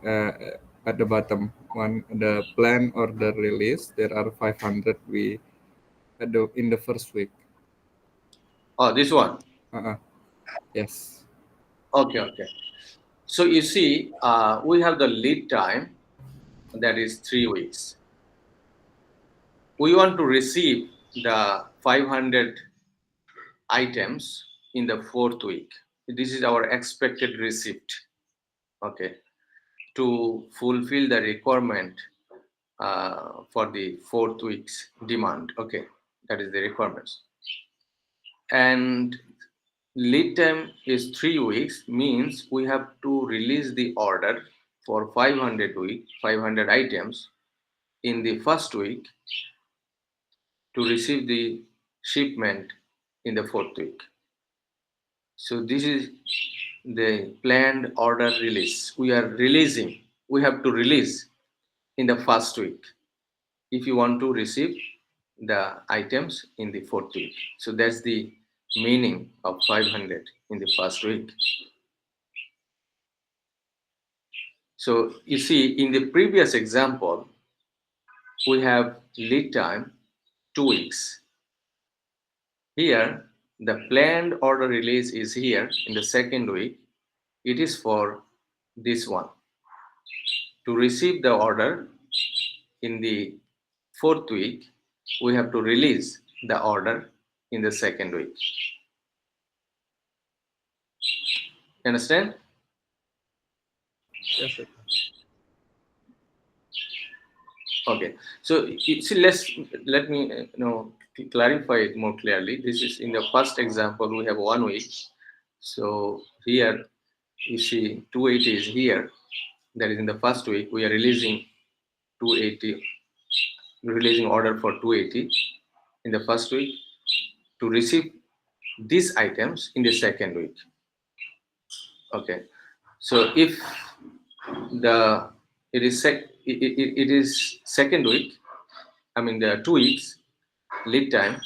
At the bottom one, the planned order release, there are 500 in the first week. Oh, this one. Yes. Okay. So you see, we have the lead time, that is 3 weeks. We want to receive the 500 items in the fourth week. This is our expected receipt. Okay, to fulfill the requirement for the fourth week's demand. Okay, that is the requirements. And lead time is 3 weeks, means we have to release the order for 500 items in the first week to receive the shipment in the fourth week. So this is the planned order release. We have to release in the first week if you want to receive the items in the fourth week. So that's the meaning of 500 in the first week. So you see, in the previous example, we have lead time 2 weeks. Here, the planned order release is here in the second week. It is for this one. To receive the order in the fourth week, we have to release the order in the second week. Understand? Yes, sir. Okay. So let me clarify it more clearly. This is in the first example. We have 1 week. So here you see 280 is here. That is in the first week. We are releasing 280. Releasing order for 280 in the first week to receive these items in the second week. Okay, so if it is second week, I mean the 2 weeks lead time,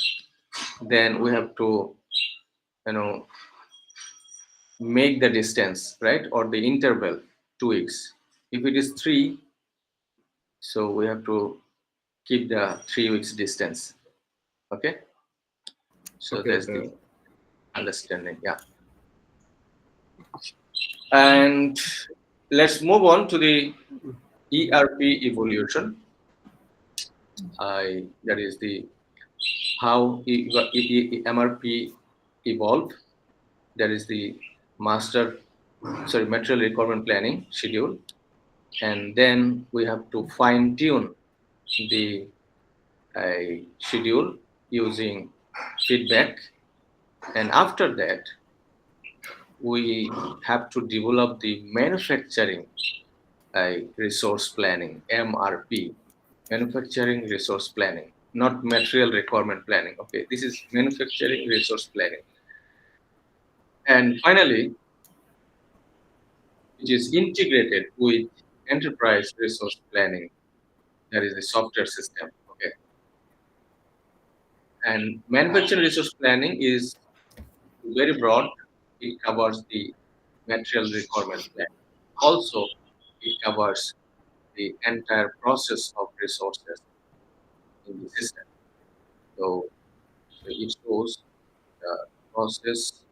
then we have to make the distance, right, or the interval 2 weeks. If it is 3, so we have to keep the 3 weeks distance. Okay, so Okay, that's the the understanding. Yeah, and let's move on to the ERP evolution. That is the how MRP evolved. That is the material requirement planning schedule, and then we have to fine tune the schedule using feedback, and after that we have to develop the manufacturing resource planning, MRP, manufacturing resource planning, not material requirement planning. Okay, this is manufacturing resource planning. And finally, which is integrated with enterprise resource planning, that is the software system. Okay, and manufacturing resource planning is very broad. It covers the material requirement plan. Also, it covers the entire process of resources in the system. So it shows the process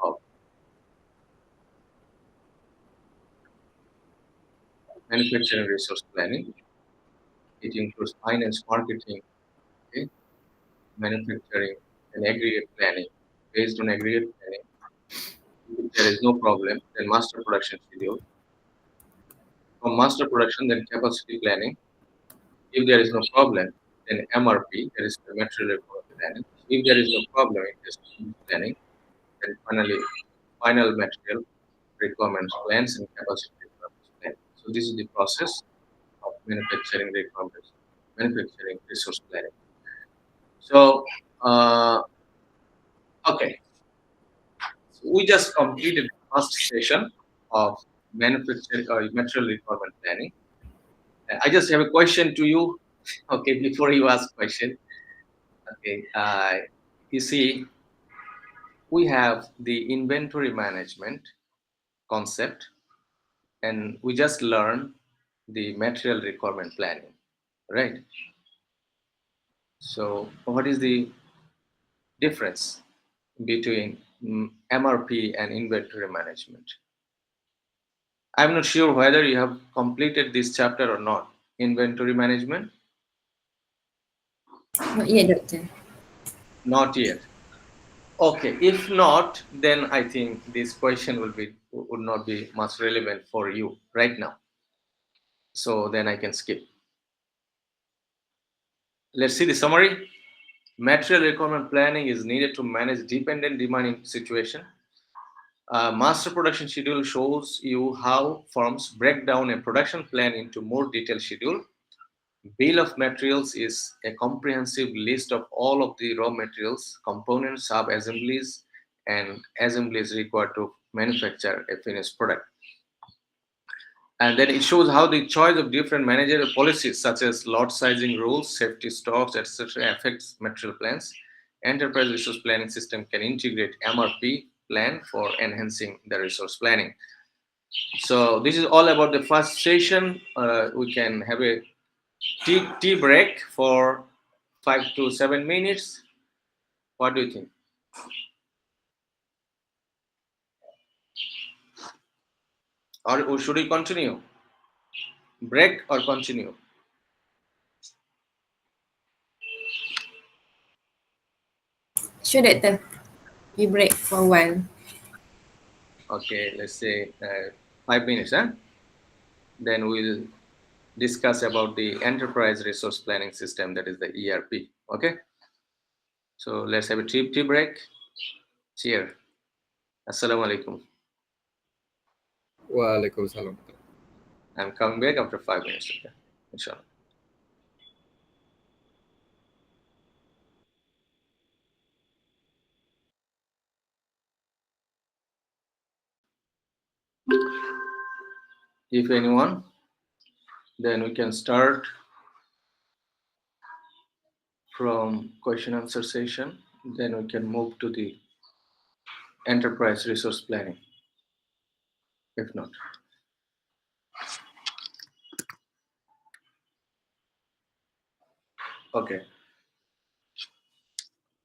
of manufacturing resource planning. It includes finance, marketing, okay, manufacturing, and aggregate planning. Based on aggregate planning, if there is no problem, then master production schedule. From master production, then capacity planning. If there is no problem, then MRP, that is the material requirement planning. If there is no problem in testing planning, then finally final material requirements plans and capacity requirements plan. So this is the process of manufacturing requirements, manufacturing resource planning. So okay, so we just completed the first session of manufacturing or material requirement planning. I just have a question to you. Okay, before you ask question, okay, you see, we have the inventory management concept, and we just learned the material requirement planning, right? So what is the difference between MRP and inventory management? I'm not sure whether you have completed this chapter or not. Inventory management? Not yet, doctor. Not yet. Okay, if not, then I think this question would not be much relevant for you right now. So then I can skip. Let's see the summary. Material requirement planning is needed to manage dependent demand in situation. Master production schedule shows you how firms break down a production plan into more detailed schedule. Bill of materials is a comprehensive list of all of the raw materials, components, sub-assemblies, and assemblies required to manufacture a finished product. And then it shows how the choice of different managerial policies such as lot sizing rules, safety stocks, etc. affects material plans. Enterprise resource planning system can integrate MRP plan for enhancing the resource planning. So this is all about the first session. We can have a tea break for 5 to 7 minutes. What do you think? Or should we continue? Break or continue? Sure, doctor. We break for a while. Okay, let's say 5 minutes, huh? Then we'll discuss about the enterprise resource planning system, that is the ERP. Okay, so let's have a tea break. Cheers. Assalamu alaikum. Waalaikumsalam. I'm coming back after 5 minutes. Okay, inshallah. If anyone, then we can start from question answer session. Then we can move to the enterprise resource planning? If not. Okay.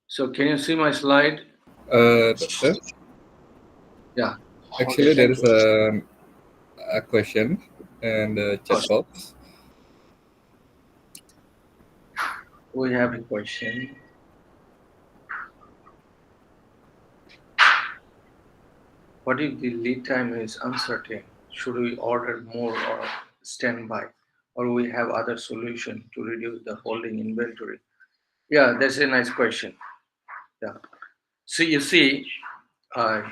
So can you see my slide? Doctor, Yeah. actually Okay, there thank is you. a question in the chat box. We have a question. What if the lead time is uncertain? Should we order more or stand by? Or we have other solution to reduce the holding inventory? Yeah, that's a nice question. Yeah. So you see, uh,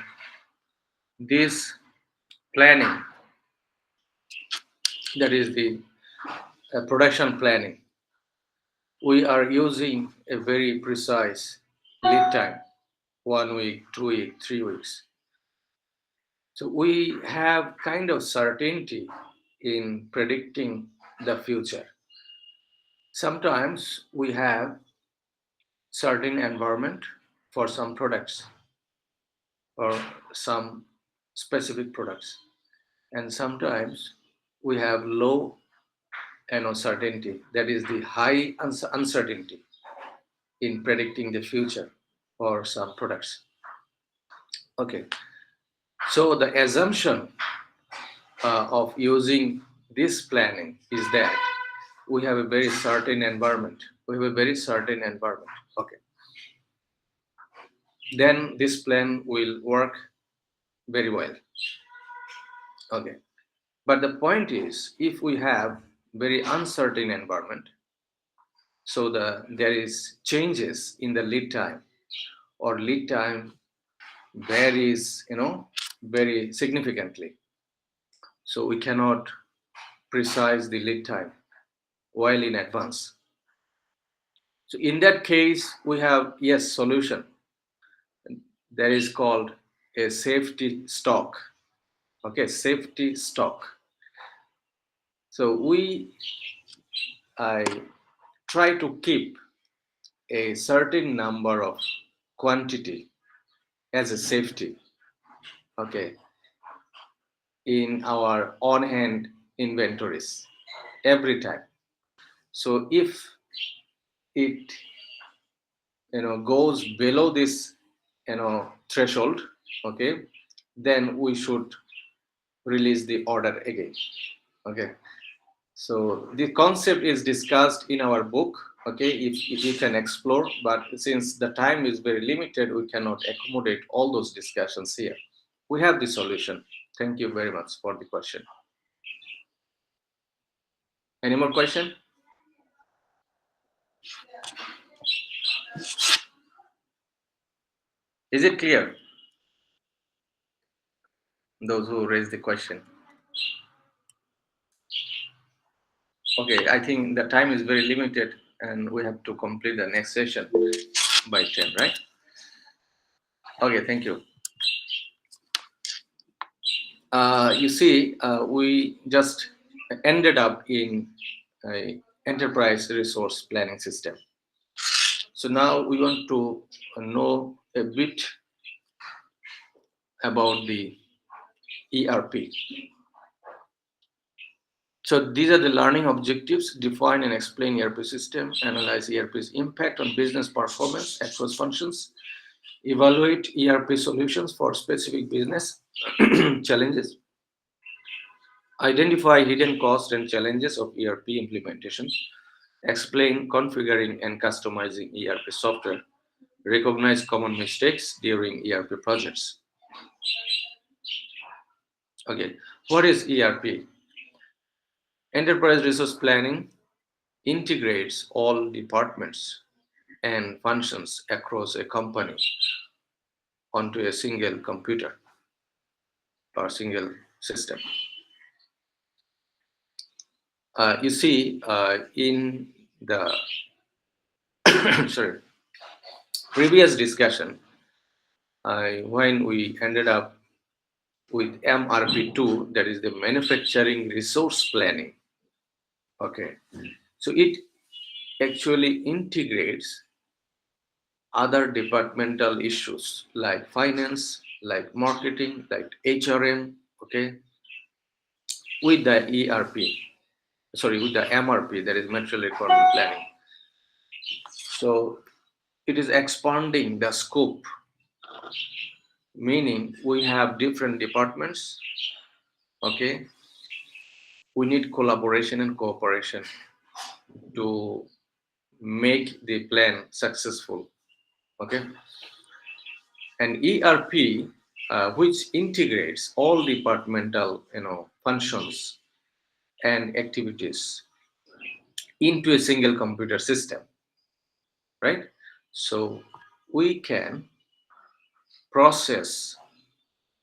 this planning, that is the production planning, we are using a very precise lead time, 1 week, 2 weeks, 3 weeks. So we have kind of certainty in predicting the future. Sometimes we have certain environment for some products or some specific products, and sometimes we have low certainty, that is the high uncertainty in predicting the future for some products. Okay, so the assumption of using this planning is that we have a very certain environment. Okay, then this plan will work very well. Okay, but the point is, if we have very uncertain environment, so there is changes in the lead time, or lead time varies, very significantly. So we cannot precise the lead time well in advance. So in that case, we have, yes, solution. That is called a safety stock. Okay, safety stock. So I try to keep a certain number of quantity as a safety, okay, in our on-hand inventories every time. So if it goes below this threshold, okay, then we should release the order again. Okay, so the concept is discussed in our book. Okay, if you can explore, but since the time is very limited, we cannot accommodate all those discussions here. We have the solution. Thank you very much for the question. Any more question? Is it clear? Those who raised the question. Okay, I think the time is very limited and we have to complete the next session by 10, right? Okay, thank you. You see, we just ended up in an enterprise resource planning system. So now we want to know a bit about the ERP. So these are the learning objectives: define and explain ERP system, analyze ERP's impact on business performance across functions, evaluate ERP solutions for specific business challenges, identify hidden costs and challenges of ERP implementation, explain configuring and customizing ERP software, recognize common mistakes during ERP projects. Okay, what is ERP? Enterprise resource planning integrates all departments and functions across a company onto a single computer or single system. You see, in the sorry, previous discussion, when we ended up with MRP2, that is the manufacturing resource planning. Okay, so it actually integrates other departmental issues like finance, like marketing, like HRM, okay, with the with the MRP, that is material requirement planning. So it is expanding the scope, meaning we have different departments, okay. We need collaboration and cooperation to make the plan successful, okay. And ERP, which integrates all departmental, functions and activities into a single computer system, right? So we can process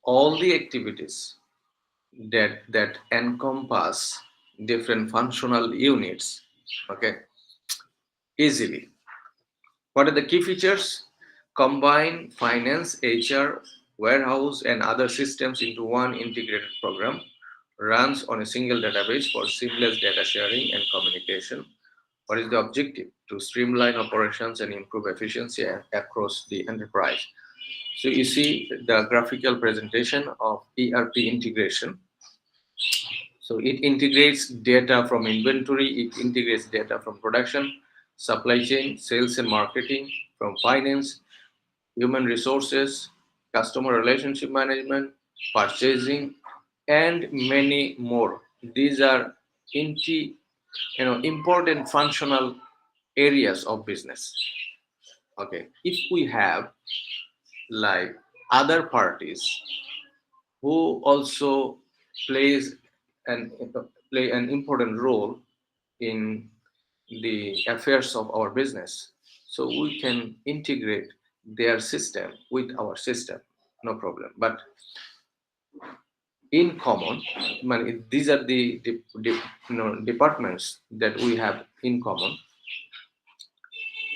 all the activities that encompass different functional units, okay, easily. What are the key features? Combine finance, HR, warehouse, and other systems into one integrated program, runs on a single database for seamless data sharing and communication. What is the objective? To streamline operations and improve efficiency across the enterprise. So you see the graphical presentation of ERP integration. So it integrates data from inventory, it integrates data from production, supply chain, sales and marketing, from finance, human resources, customer relationship management, purchasing, and many more. These are important functional areas of business. Okay, if we have like other parties who also plays an play an important role in the affairs of our business, so we can integrate their system with our system, no problem. But in common, these are the departments that we have in common,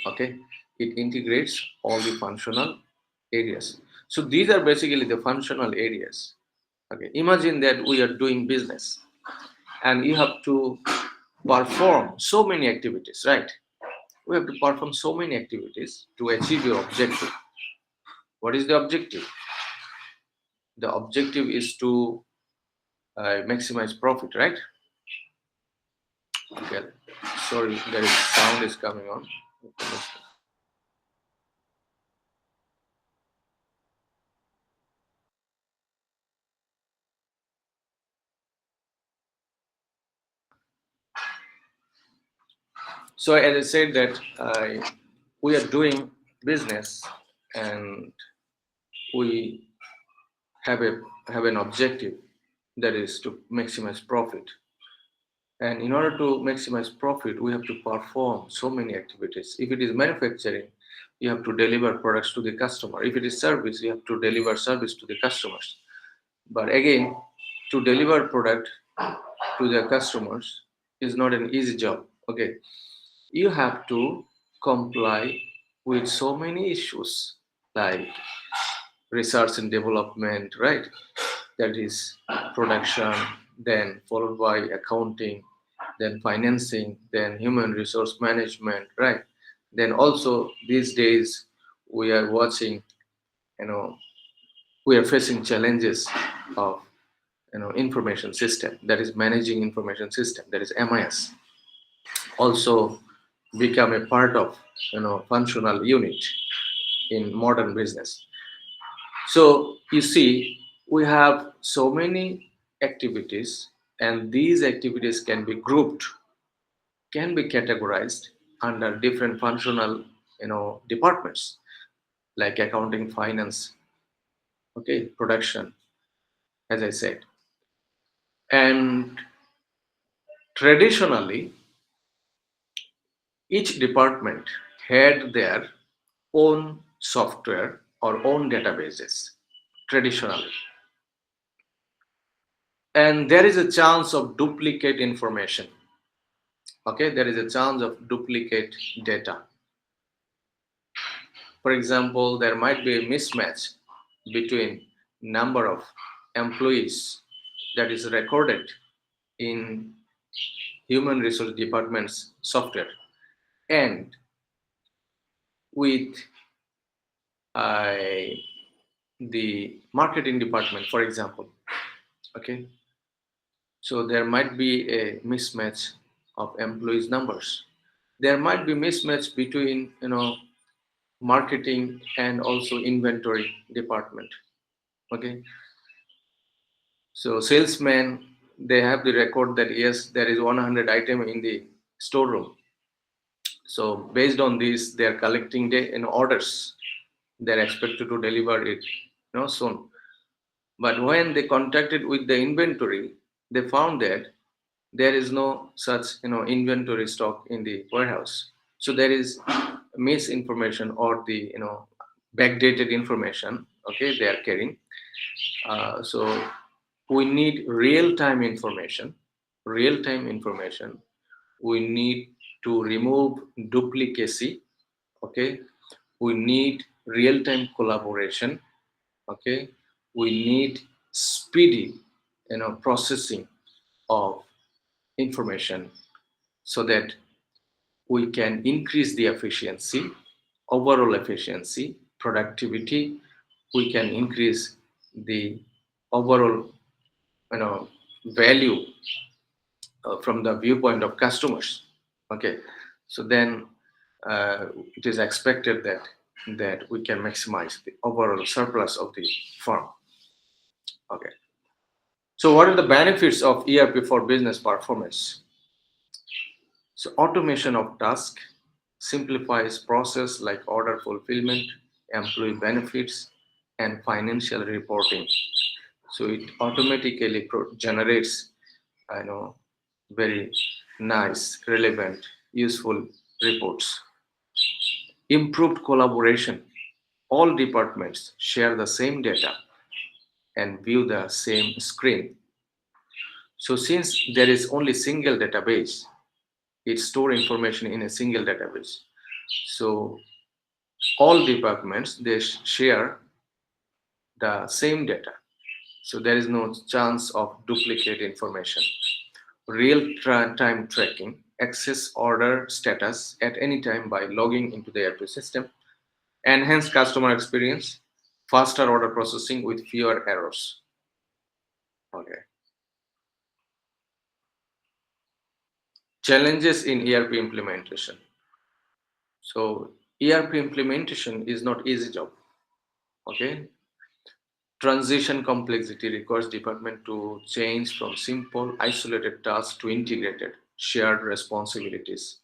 okay. It integrates all the functional areas. So these are basically the functional areas, okay. Imagine that we are doing business and you have to perform so many activities, right? We have to perform so many activities to achieve your objective. What is the objective? The objective is to maximize profit, right? Okay, sorry, there is sound is coming on. So as I said that we are doing business and we have an objective, that is to maximize profit. And in order to maximize profit, we have to perform so many activities. If it is manufacturing, you have to deliver products to the customer. If it is service, you have to deliver service to the customers. But again, to deliver product to the customers is not an easy job, okay. You have to comply with so many issues like research and development, right? That is production, then followed by accounting, then financing, then human resource management, right? Then also these days we are watching, we are facing challenges of information system, that is managing information system, that is MIS, also become a part of functional unit in modern business. So you see, we have so many activities, and these activities can be grouped, can be categorized under different functional departments like accounting, finance, okay, production, as I said. And traditionally, each department had their own software or own databases traditionally. And there is a chance of duplicate information. Okay, there is a chance of duplicate data. For example, there might be a mismatch between number of employees that is recorded in human resource department's software and with the marketing department, for example. Okay, so there might be a mismatch of employees numbers. There might be mismatch between marketing and also inventory department. Okay, so salesmen, they have the record that yes, there is 100 item in the storeroom. So based on this, they are collecting the orders. They're expected to deliver it soon. But when they contacted with the inventory, they found that there is no such inventory stock in the warehouse. So there is misinformation or the backdated information. Okay, they are carrying. So we need real-time information. Real-time information. We need to remove duplicacy. Okay, we need real-time collaboration. Okay, we need speedy processing of information so that we can increase the efficiency, overall efficiency, productivity. We can increase the overall value from the viewpoint of customers. Okay, so then it is expected that we can maximize the overall surplus of the firm. Okay, so what are the benefits of ERP for business performance? So automation of task simplifies process like order fulfillment, employee benefits, and financial reporting. So it automatically generates, very nice, relevant, useful reports. Improved collaboration. All departments share the same data and view the same screen. So since there is only single database, it stores information in a single database. So all departments, they share the same data. So there is no chance of duplicate information. Real-time tracking, access order status at any time by logging into the ERP system, enhanced customer experience, faster order processing with fewer errors. Okay. Challenges in ERP implementation. So ERP implementation is not easy job. Okay. Transition complexity requires department to change from simple isolated tasks to integrated shared responsibilities.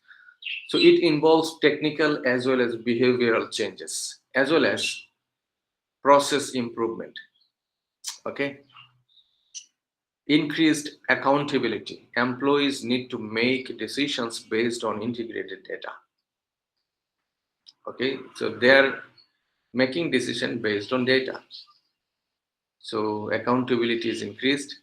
So it involves technical as well as behavioral changes as well as process improvement. Okay. Increased accountability. Employees need to make decisions based on integrated data. Okay, so they're making decision based on data. So accountability is increased.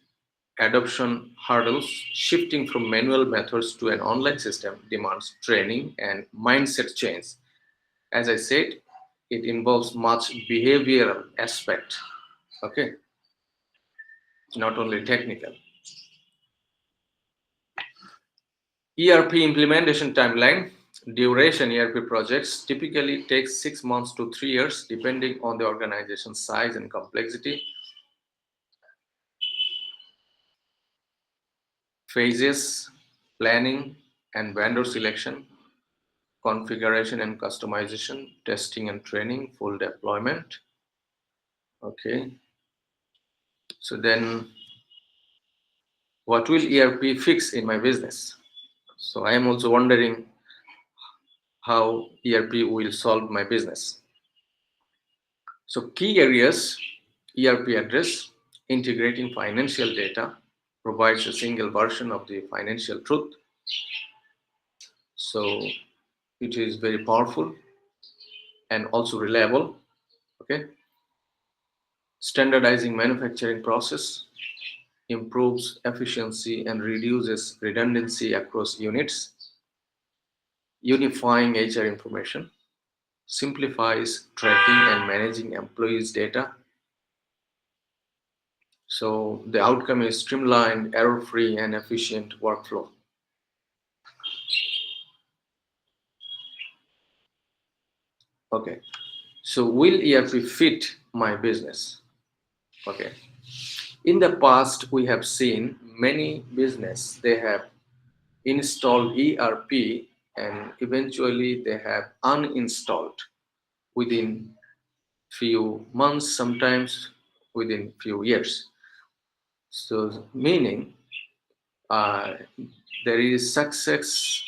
Adoption hurdles. Shifting from manual methods to an online system demands training and mindset change. As I said, it involves much behavioral aspect. Okay, not only technical. ERP implementation timeline. Duration. ERP projects typically takes 6 months to 3 years depending on the organization size and complexity. Phases: planning and vendor selection, configuration and customization, testing and training, full deployment. Okay, so then what will ERP fix in my business? So I am also wondering how ERP will solve my business. So key areas ERP address: integrating financial data, provides a single version of the financial truth. So it is very powerful and also reliable. Okay. Standardizing manufacturing process, improves efficiency and reduces redundancy across units. Unifying HR information, simplifies tracking and managing employees' data. So the outcome is streamlined, error-free, and efficient workflow. Okay, so will ERP fit my business. Okay. In the past, we have seen many business, they have installed ERP and eventually they have uninstalled within few months, sometimes within few years. So meaning there is success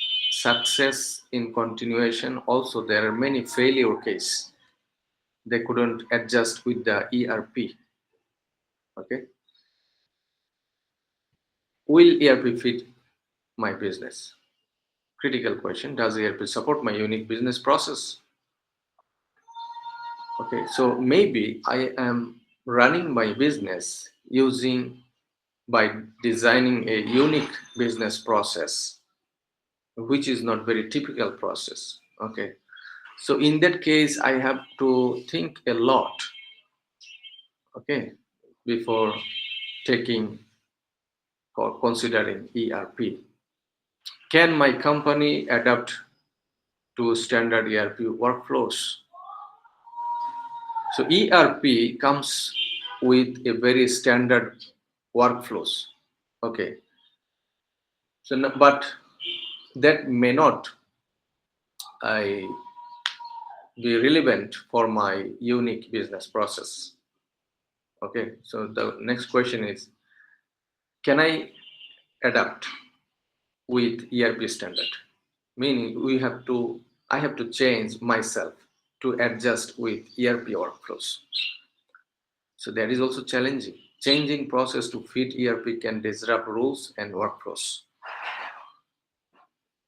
in continuation. Also, there are many failure cases. They couldn't adjust with the ERP. Okay. Will ERP fit my business? Critical question. Does ERP support my unique business process? Okay, so maybe I am running my business by designing a unique business process, which is not very typical process. Okay, so in that case, I have to think a lot, okay, before taking or considering ERP. Can my company adapt to standard ERP workflows? So ERP comes with a very standard workflows. Okay. So, but that may not be relevant for my unique business process. Okay. So the next question is, can I adapt with ERP standard? Meaning I have to change myself to adjust with ERP workflows. So that is also challenging. Changing process to fit ERP can disrupt rules and workflows.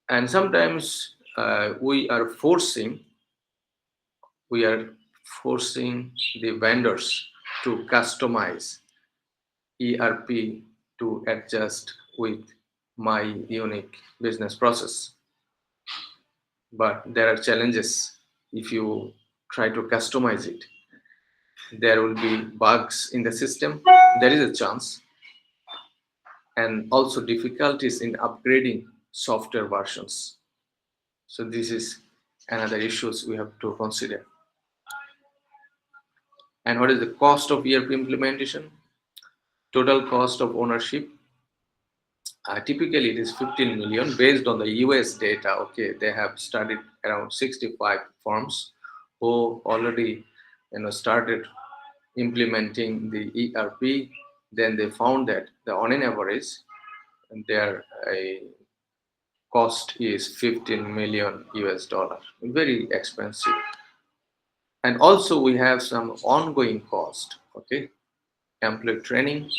And sometimes we are forcing the vendors to customize ERP to adjust with my unique business process. But there are challenges if you try to customize it. There will be bugs in the system. There is a chance. And also difficulties in upgrading software versions. So this is another issues we have to consider. And what is the cost of ERP implementation? Total cost of ownership. Typically, it is 15 million based on the US data. Okay, they have studied around 65 firms who already started implementing the ERP. Then they found that on an average, their cost is 15 million US dollar. Very expensive. And also we have some ongoing cost. Okay, employee training,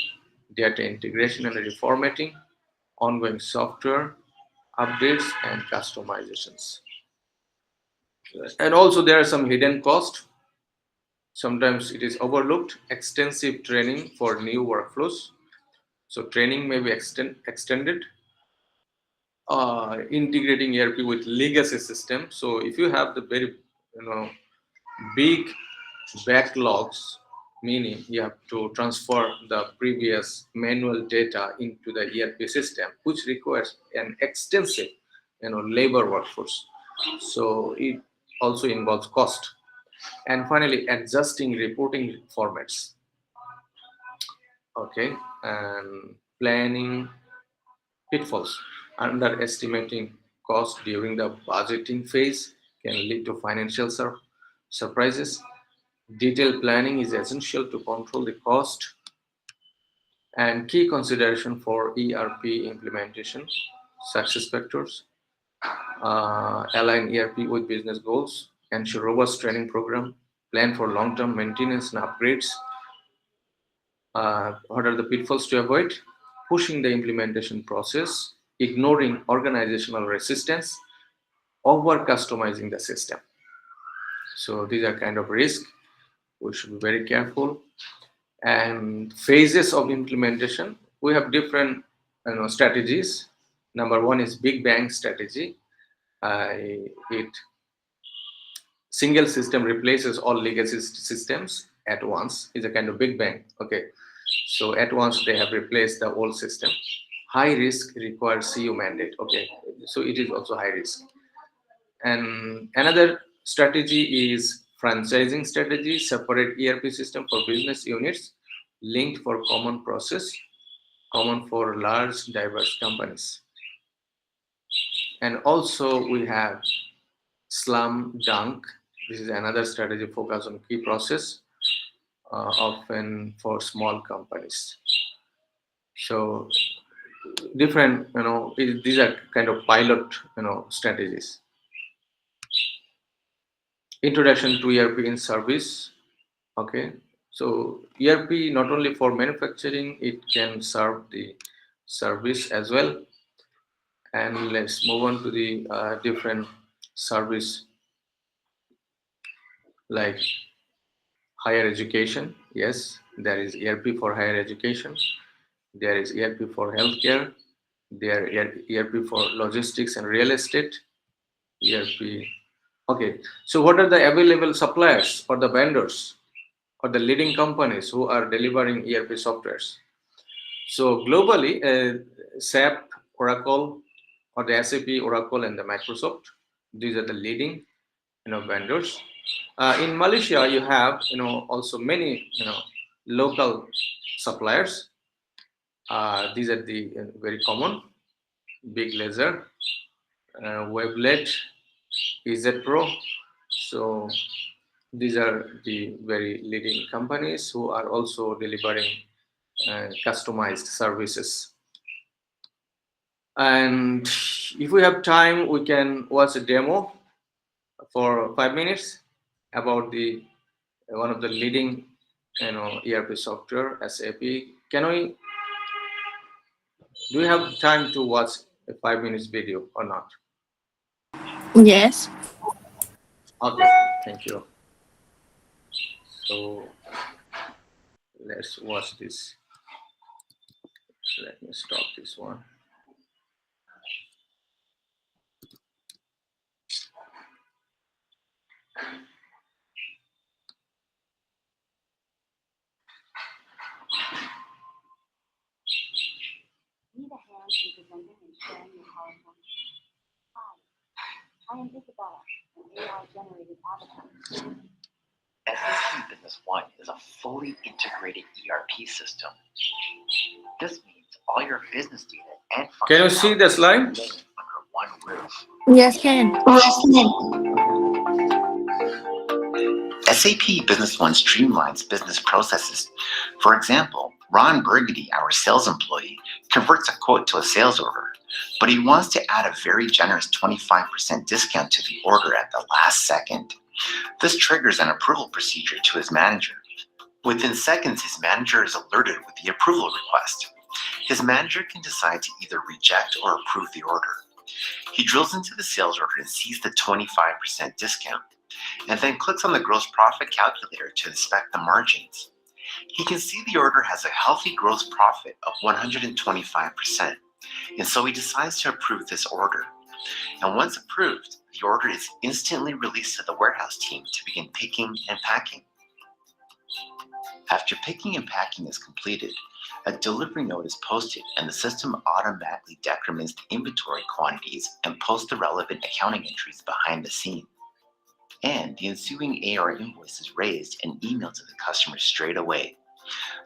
data integration and reformatting, ongoing software updates and customizations. And also there are some hidden costs. Sometimes it is overlooked. Extensive training for new workflows. So training may be extended. Integrating ERP with legacy system. So if you have the very big backlogs, meaning you have to transfer the previous manual data into the ERP system, which requires an extensive labor workforce. So it also involves cost. And finally, adjusting reporting formats. Okay, and planning pitfalls. Underestimating cost during the budgeting phase can lead to financial surprises. Detailed planning is essential to control the cost. And key consideration for ERP implementation: success factors, align ERP with business goals, ensure robust training program, plan for long-term maintenance and upgrades. What are the pitfalls to avoid? Pushing the implementation process, ignoring organizational resistance, over customizing the system. So these are kind of risk. We should be very careful. And phases of implementation, we have different strategies. Number one is big bang strategy. Single system replaces all legacy systems at once. Is a kind of big bang. Okay, so at once they have replaced the old system. High risk requires CU mandate. Okay, so it is also high risk. And another strategy is franchising strategy, separate ERP system for business units, linked for common process, common for large diverse companies. And also we have slam dunk. This is another strategy focused on key process, often for small companies. So different, these are kind of pilot, strategies. Introduction to ERP in service. Okay, so ERP not only for manufacturing, it can serve the service as well. And let's move on to the different service, like higher education. Yes, there is ERP for higher education. There is ERP for healthcare. There is ERP for logistics and real estate. ERP. Okay, so what are the available suppliers or the vendors or the leading companies who are delivering ERP softwares? So globally, SAP, Oracle, or the SAP, Oracle, and the Microsoft. These are the leading, vendors. In Malaysia, you have, also many, local suppliers. These are the very common: Big Laser, Weblet, EZ Pro. So these are the very leading companies who are also delivering customized services. And if we have time, we can watch a demo for 5 minutes about the one of the leading, ERP software, SAP. Do we have time to watch a 5 minutes video or not? Yes. Okay, thank you. So let's watch this. Let me stop this one. Need a hand in presenting and sharing your PowerPoint? Hi, I am Isabella, an AI-generated avatar. SAP Business One is a fully integrated ERP system. This means all your business data and functionality Can you see the slide? under one roof. Yes, can. SAP Business One streamlines business processes. For example, Ron Burgundy, our sales employee, converts a quote to a sales order, but he wants to add a very generous 25% discount to the order at the last second. This triggers an approval procedure to his manager. Within seconds, his manager is alerted with the approval request. His manager can decide to either reject or approve the order. He drills into the sales order and sees the 25% discount, and then clicks on the gross profit calculator to inspect the margins. He can see the order has a healthy gross profit of 125%, and so he decides to approve this order. And once approved, the order is instantly released to the warehouse team to begin picking and packing. After picking and packing is completed, a delivery note is posted and the system automatically decrements the inventory quantities and posts the relevant accounting entries behind the scene. And the ensuing AR invoice is raised and emailed to the customer straight away.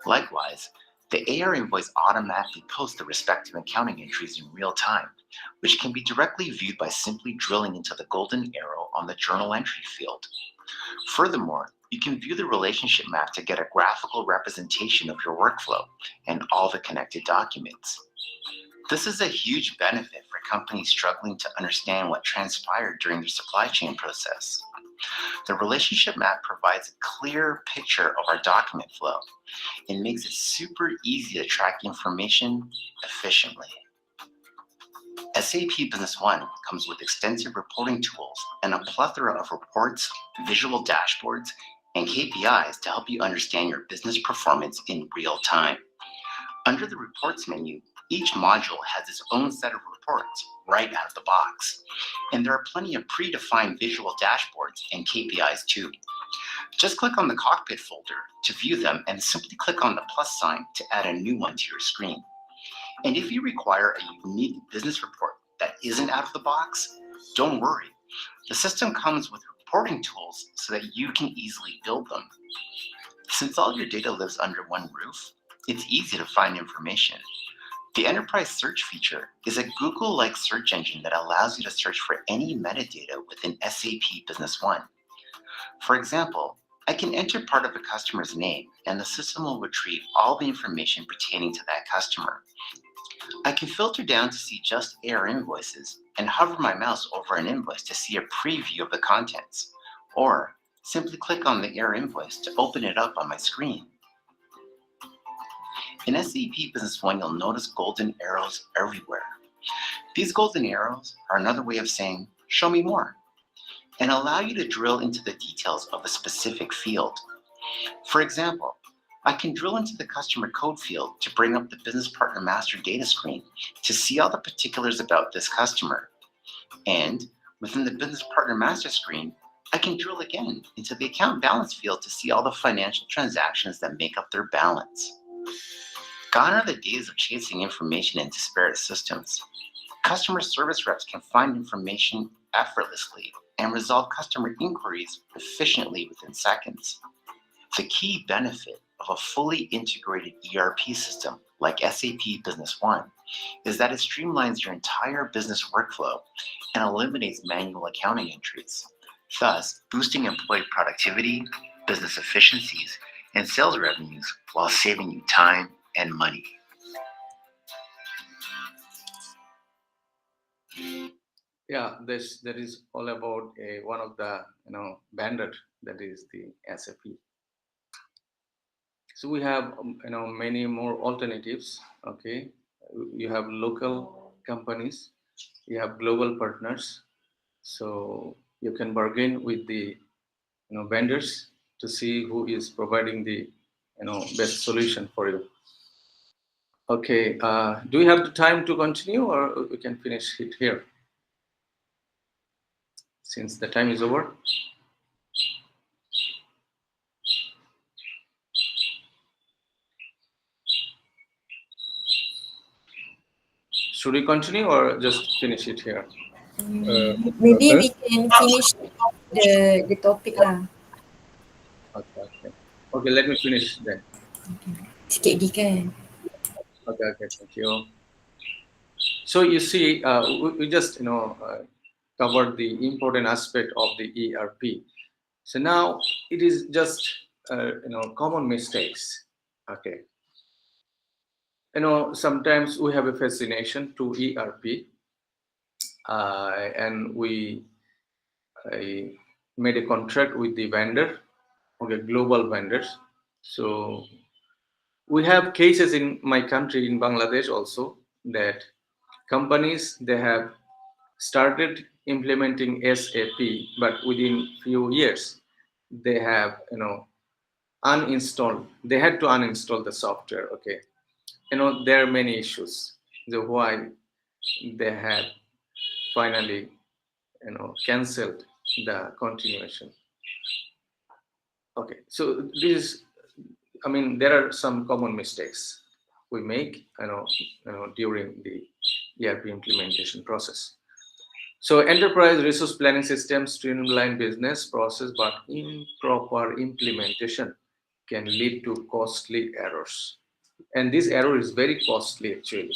Likewise, the AR invoice automatically posts the respective accounting entries in real time, which can be directly viewed by simply drilling into the golden arrow on the journal entry field. Furthermore, you can view the relationship map to get a graphical representation of your workflow and all the connected documents. This is a huge benefit for companies struggling to understand what transpired during their supply chain process. The relationship map provides a clear picture of our document flow and makes it super easy to track information efficiently. SAP Business One comes with extensive reporting tools and a plethora of reports, visual dashboards, and KPIs to help you understand your business performance in real time. Under the Reports menu, each module has its own set of reports right out of the box, and there are plenty of predefined visual dashboards and KPIs too. Just click on the Cockpit folder to view them and simply click on the plus sign to add a new one to your screen. And if you require a unique business report that isn't out of the box, don't worry. The system comes with reporting tools so that you can easily build them. Since all your data lives under one roof, it's easy to find information. The enterprise search feature is a Google-like search engine that allows you to search for any metadata within SAP Business One. For example, I can enter part of a customer's name and the system will retrieve all the information pertaining to that customer. I can filter down to see just AR invoices and hover my mouse over an invoice to see a preview of the contents, or simply click on the AR invoice to open it up on my screen. In SAP Business One, you'll notice golden arrows everywhere. These golden arrows are another way of saying, show me more, and allow you to drill into the details of a specific field. For example, I can drill into the customer code field to bring up the business partner master data screen to see all the particulars about this customer. And within the business partner master screen, I can drill again into the account balance field to see all the financial transactions that make up their balance. Gone are the days of chasing information in disparate systems. Customer service reps can find information effortlessly and resolve customer inquiries efficiently within seconds. The key benefit of a fully integrated ERP system like SAP Business One is that it streamlines your entire business workflow and eliminates manual accounting entries, thus boosting employee productivity, business efficiencies, and sales revenues while saving you time and money. Yeah, that is all about one of the vendor, that is the SAP. So we have many more alternatives. Okay, you have local companies, you have global partners. So you can bargain with the vendors to see who is providing the best solution for you. Okay, do we have the time to continue, or we can finish it here since the time is over? Should we continue or just finish it here? Maybe we can finish the topic lah. Okay, let me finish then. Sikit lagi kan. Okay, thank you. So you see, we just covered the important aspect of the ERP. So now it is just common mistakes. Okay. Sometimes we have a fascination to ERP, and we made a contract with the vendor, okay, global vendors. So we have cases in my country, in Bangladesh also, that companies, they have started implementing SAP, but within few years, they have uninstalled. They had to uninstall the software. Okay, there are many issues. So why they have finally cancelled the continuation. Okay, so this, there are some common mistakes we make during the ERP implementation process. So enterprise resource planning systems streamline business process, but improper implementation can lead to costly errors. And this error is very costly actually.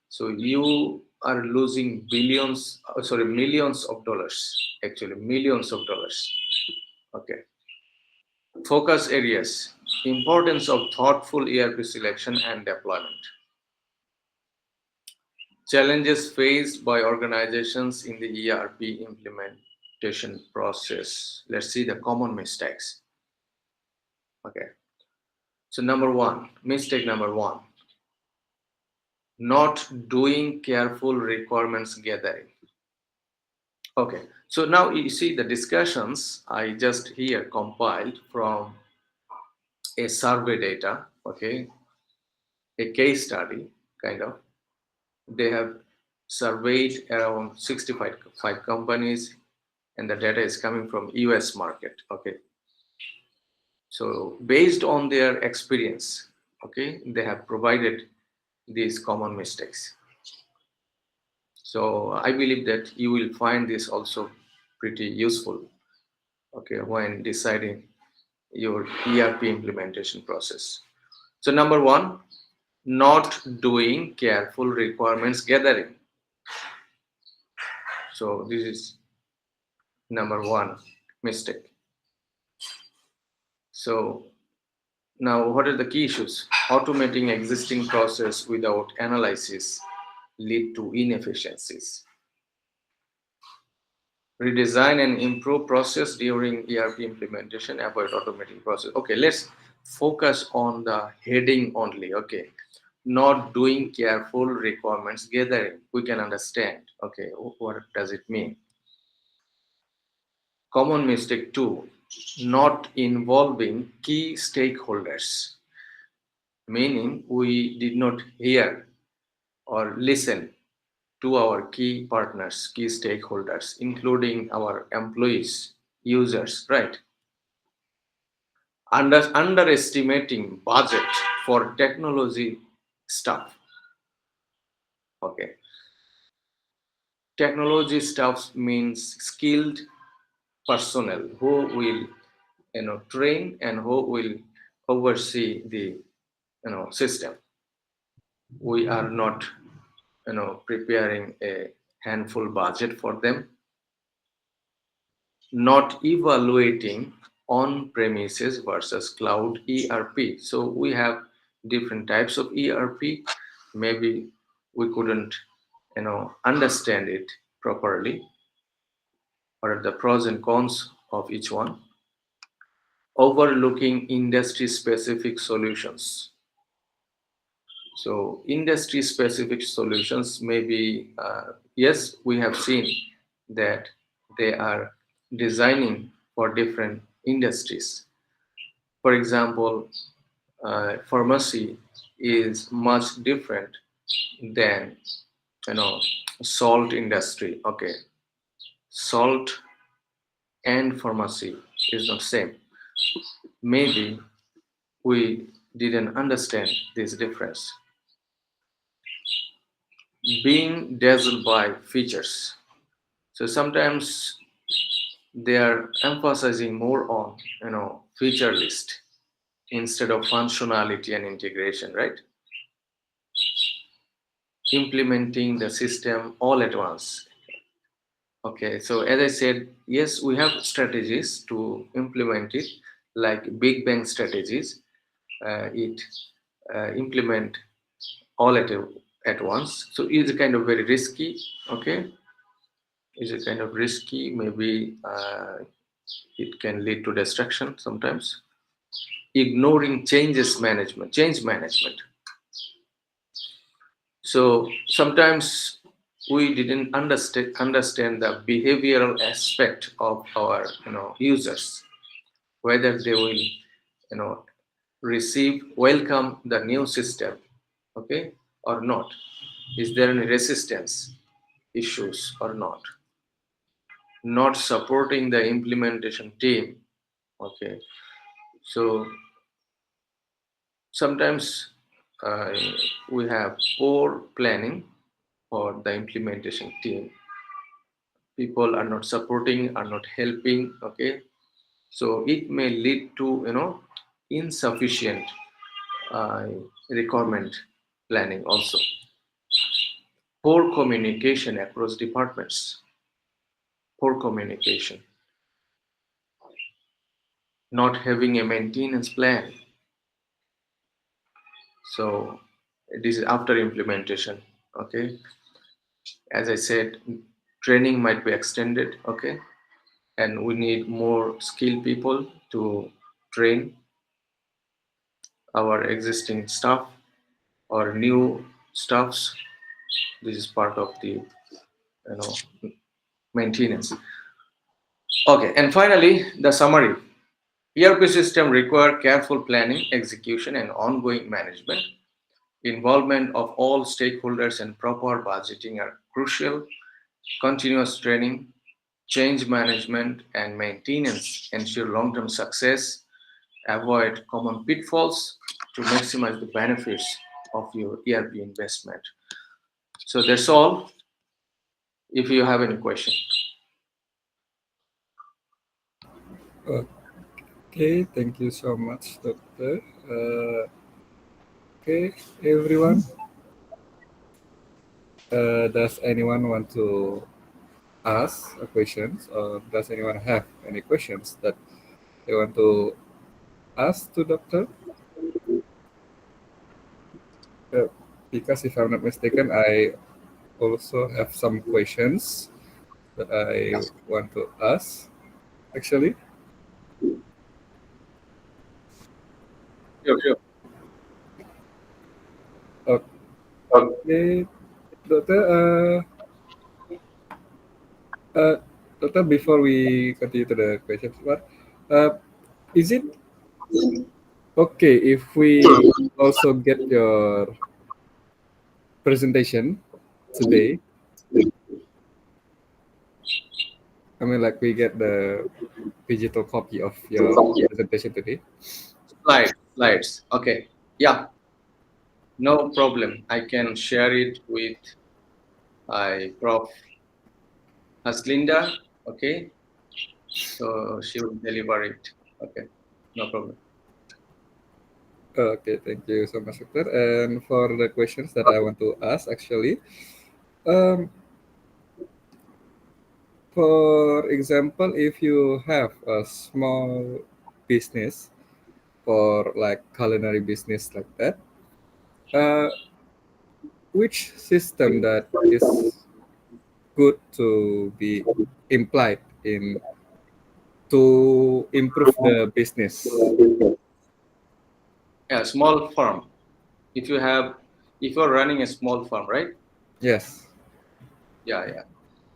So you are losing millions of dollars, actually millions of dollars. Okay. Focus areas: importance of thoughtful ERP selection and deployment. Challenges faced by organizations in the ERP implementation process. Let's see the common mistakes. Okay. So mistake number one, not doing careful requirements gathering. Okay. So now you see the discussions I just here compiled from a survey data, okay, a case study kind of. They have surveyed around 65 companies, and the data is coming from US market. Okay, so based on their experience, okay, they have provided these common mistakes. So I believe that you will find this also pretty useful, okay, when deciding your ERP implementation process. So number one, not doing careful requirements gathering. So this is number one mistake. So now what are the key issues? Automating existing process without analysis lead to inefficiencies. Redesign and improve process during ERP implementation, avoid automating process. Okay, let's focus on the heading only. Okay, not doing careful requirements gathering. We can understand. Okay, what does it mean? Common mistake two, not involving key stakeholders, meaning we did not hear or listen to our key partners, key stakeholders, including our employees, users, right? Underestimating budget for technology stuff. Okay. Technology stuff means skilled personnel who will, train and who will oversee the, system. We are not, preparing a handful budget for them. Not evaluating on-premises versus cloud ERP. So we have different types of ERP. Maybe we couldn't, understand it properly. What are the pros and cons of each one? Overlooking industry-specific solutions. So industry-specific solutions may be, yes, we have seen that they are designing for different industries. For example, pharmacy is much different than, salt industry. Okay, salt and pharmacy is not same. Maybe we didn't understand this difference. Being dazzled by features. So sometimes they are emphasizing more on, feature list instead of functionality and integration, right? Implementing the system all at once. Okay, so as I said, yes, we have strategies to implement it, like big bang strategies. It implement all at once. So it's kind of very risky. Okay, is it kind of risky? Maybe it can lead to destruction sometimes. Ignoring change management. So sometimes we didn't understand the behavioral aspect of our, users, whether they will, welcome the new system, okay, or not. Is there any resistance issues or not? Not supporting the implementation team. Okay, so sometimes we have poor planning for the implementation team. People are not supporting, are not helping. Okay, so it may lead to, insufficient requirement planning also. Poor communication across departments. Poor communication. Not having a maintenance plan. So this is after implementation. Okay, as I said, training might be extended. Okay, and we need more skilled people to train our existing staff or new staffs. This is part of the, maintenance. Okay, and finally the summary. ERP system require careful planning, execution, and ongoing management. Involvement of all stakeholders and proper budgeting are crucial. Continuous training, change management, and maintenance ensure long-term success. Avoid common pitfalls to maximize the benefits of your ERP investment. So that's all. If you have any question. Okay, thank you so much, Doctor. Okay, everyone. Does anyone want to ask a questions, or does anyone have any questions that they want to ask to Doctor? Because if I'm not mistaken, I also have some questions that I want to ask. Actually, Sure, sure. okay, Doctor. Doctor, before we continue to the questions, what is it okay if we also get your presentation today? I mean, like we get the digital copy of your presentation today. Slides. Okay. Yeah, no problem. I can share it with my Prof. Haslinda. Okay. So she will deliver it. Okay. No problem. Okay, thank you so much, Doctor. And for the questions that I want to ask, actually, um, for example, if you have a small business for like culinary business like that, uh, which system that is good to be implied in to improve the business? Yeah, small firm. If you're running a small firm, right? Yes. Yeah, yeah.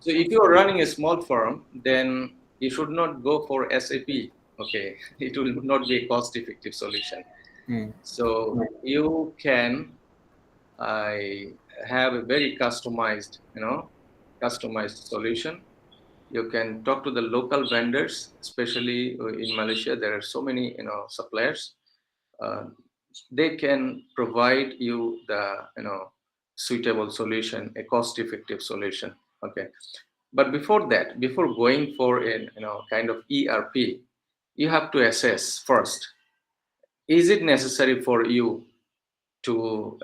So if you're running a small firm, then you should not go for SAP. Okay, it will not be a cost-effective solution. Hmm. So you can have a very customized, customized solution. You can talk to the local vendors, especially in Malaysia. There are so many, suppliers. Uh, they can provide you the, suitable solution, a cost-effective solution. Okay, but before that, before going for a, kind of ERP, you have to assess first: is it necessary for you to,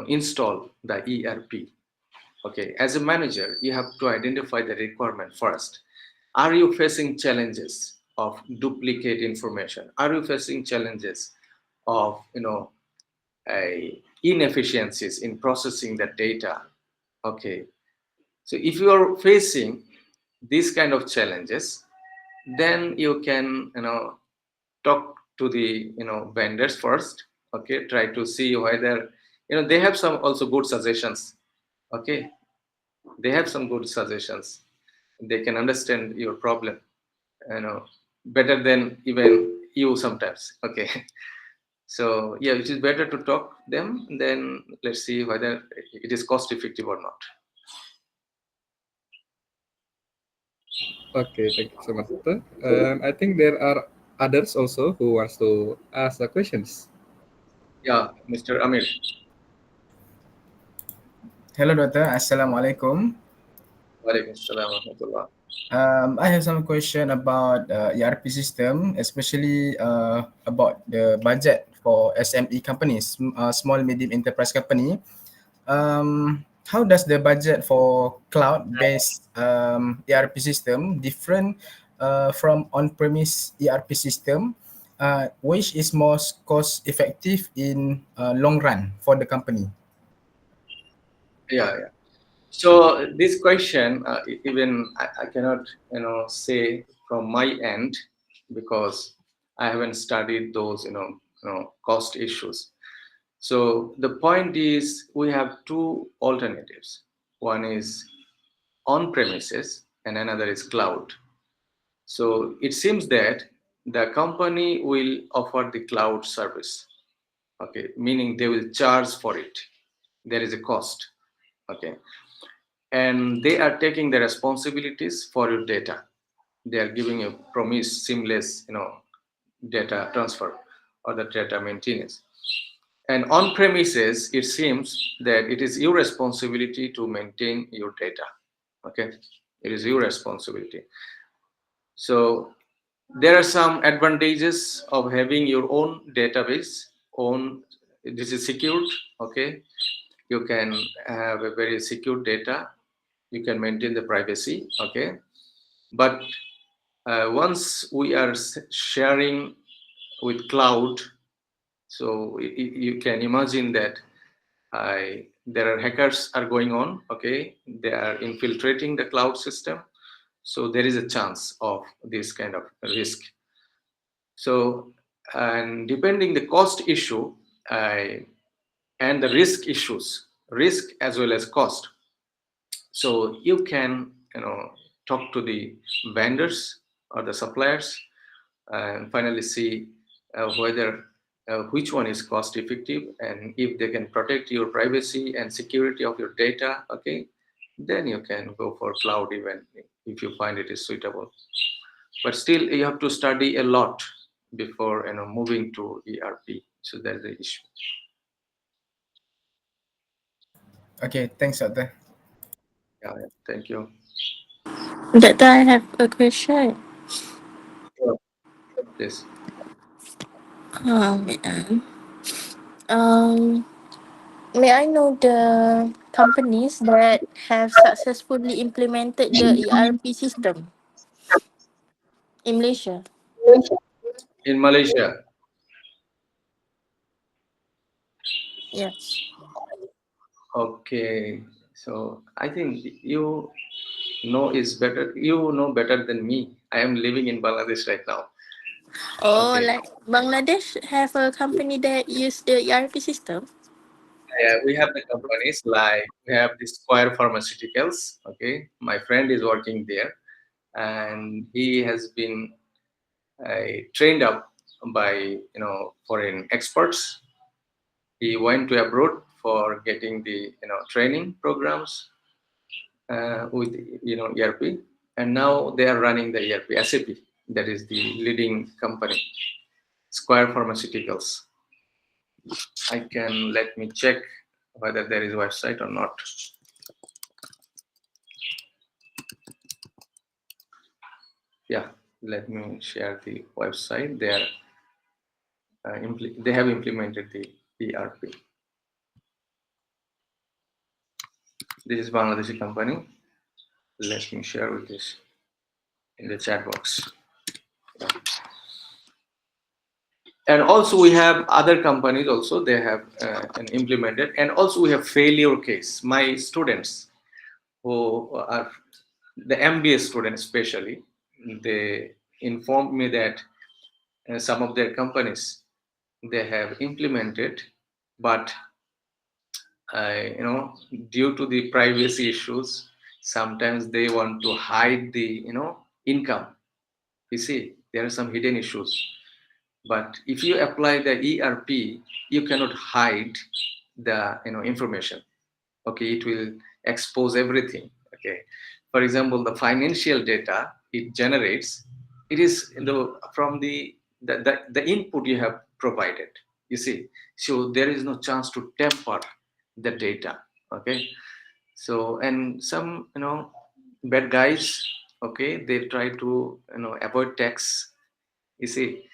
install the ERP? Okay, as a manager, you have to identify the requirement first. Are you facing challenges of duplicate information? Are you facing challenges of, inefficiencies in processing the data? Okay, so if you are facing these kind of challenges, then you can, talk to the, vendors first. Okay, try to see whether, they have some also good suggestions. Okay, they have some good suggestions. They can understand your problem, better than even you sometimes. Okay. So yeah, it is better to talk them, then let's see whether it is cost effective or not. Okay, thank you so much, Doctor. I think there are others also who wants to ask the questions. Yeah, Mr. Amir. Hello, Doctor. Assalamualaikum. Waalaikumsalam warahmatullah. I have some question about ERP system, especially about the budget for SME companies, small medium enterprise company. How does the budget for cloud-based ERP system different from on-premise ERP system? Which is most cost-effective in long run for the company? Yeah, yeah. So this question, even I cannot, say from my end, because I haven't studied those, cost issues. So the point is, we have two alternatives. One is on premises, and another is cloud. So it seems that the company will offer the cloud service. Okay, meaning they will charge for it. There is a cost. Okay, and they are taking the responsibilities for your data. They are giving a promise seamless, data transfer or the data maintenance. And on premises, it seems that it is your responsibility to maintain your data. Okay, it is your responsibility. So there are some advantages of having your own database. This is secured. Okay, you can have a very secure data. You can maintain the privacy. Okay, but once we are sharing with cloud, so you can imagine that there are hackers are going on. Okay, they are infiltrating the cloud system, so there is a chance of this kind of risk. So, and depending the cost issue and the risk issues, risk as well as cost, so you can talk to the vendors or the suppliers and finally see whether which one is cost effective, and if they can protect your privacy and security of your data. Okay, then you can go for cloud even if you find it is suitable, but still you have to study a lot before moving to ERP. So that's the issue. Okay, thanks, Doctor. Yeah, thank you. That I have a question. Yes. Wait, may I know the companies that have successfully implemented the ERP system in Malaysia? In Malaysia. Yes. Okay, so I think you know better than me. I am living in Bangladesh right now. Oh, Okay. like Bangladesh have a company that use the ERP system? Yeah, we have the companies like we have the Square Pharmaceuticals. Okay, my friend is working there, and he has been trained up by foreign experts. He went to abroad for getting the training programs with ERP, and now they are running the ERP SAP. That is the leading company, Square Pharmaceuticals. Let me check whether there is a website or not. Yeah, let me share the website. They have implemented the ERP. This is Bangladeshi company. Let me share with this in the chat box. And also we have other companies also, they have implemented, and also we have failure case. My students who are the MBA students especially, they informed me that some of their companies they have implemented, but due to the privacy issues, sometimes they want to hide the income. You see, there are some hidden issues. But if you apply the ERP, you cannot hide the information. Okay, it will expose everything. Okay, for example, the financial data it generates, it is from the input you have provided. You see, so there is no chance to tamper the data. Okay, so and some bad guys, okay, they try to avoid tax. You see,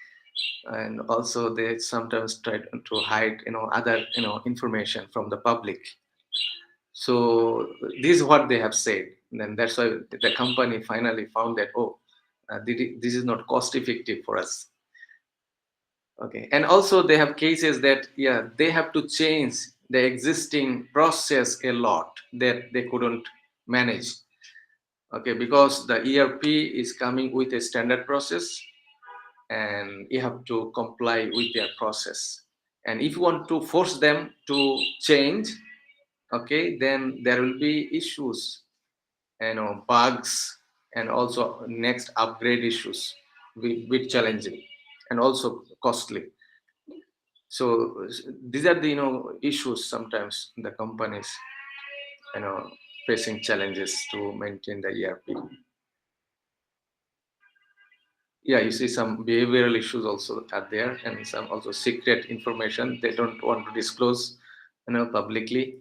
and also they sometimes try to hide other information from the public. So this is what they have said. And then that's why the company finally found that this is not cost effective for us. Okay, and also they have cases that they have to change the existing process a lot that they couldn't manage. Okay, because the ERP is coming with a standard process and you have to comply with their process. And if you want to force them to change, okay, then there will be issues, bugs, and also next upgrade issues, bit challenging and also costly. So these are the issues sometimes the companies facing challenges to maintain the ERP. Yeah, you see some behavioral issues also are there, and some also secret information they don't want to disclose publicly.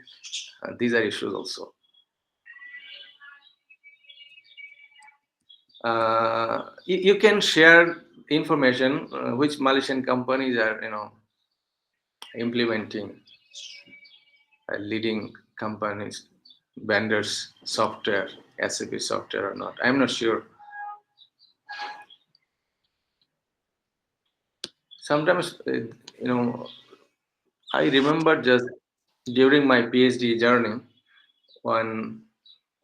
These are issues also. You can share information which Malaysian companies are implementing leading companies vendors software, SAP software or not. I'm not sure. Sometimes I remember just during my PhD journey, one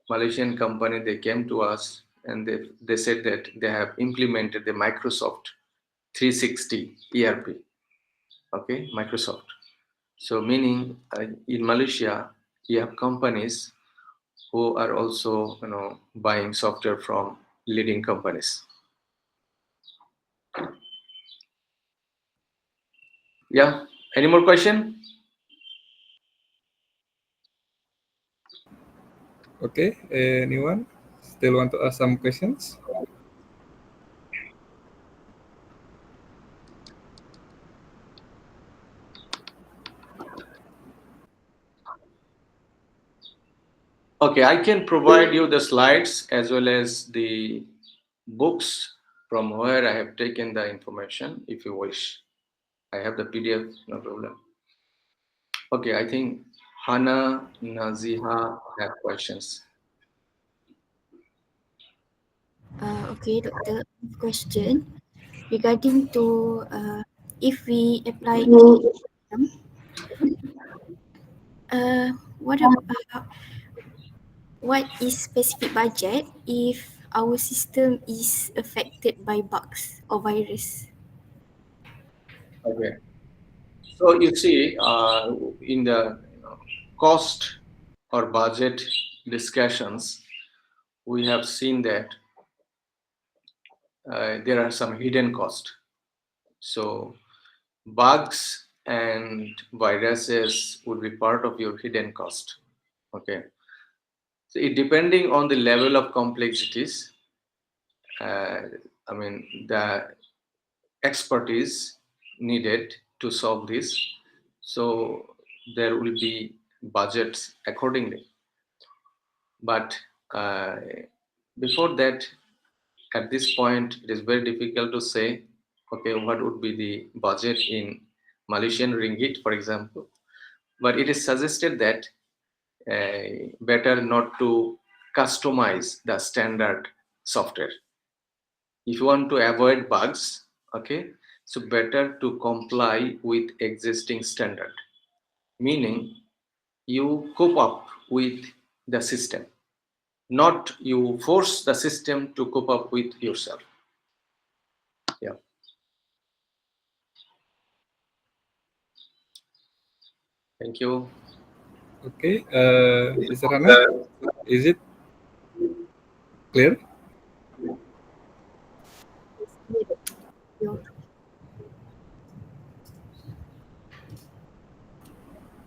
Malaysian company, they came to us and they said that they have implemented the Microsoft 360 ERP. Okay, Microsoft. So meaning in Malaysia, you have companies who are also buying software from leading companies. Yeah. Any more question? Okay, anyone still want to ask some questions? Okay, I can provide you the slides as well as the books from where I have taken the information if you wish. I have the PDF, no problem. Okay, I think Hana Naziha have questions. Okay, Doctor. Question regarding to if we apply UTHM, what about what is specific budget if our system is affected by bugs or virus? Okay, so you see, in the cost or budget discussions, we have seen that there are some hidden costs. So bugs and viruses would be part of your hidden cost. Okay, so it depending on the level of complexities, I mean the expertise needed to solve this. So there will be budgets accordingly. But before that, at this point, it is very difficult to say, okay, what would be the budget in Malaysian ringgit, for example. But it is suggested that better not to customize the standard software. If you want to avoid bugs, okay, so better to comply with existing standard, meaning you cope up with the system, not you force the system to cope up with yourself. Yeah. Thank you. Okay, Mr. Hana, is it clear?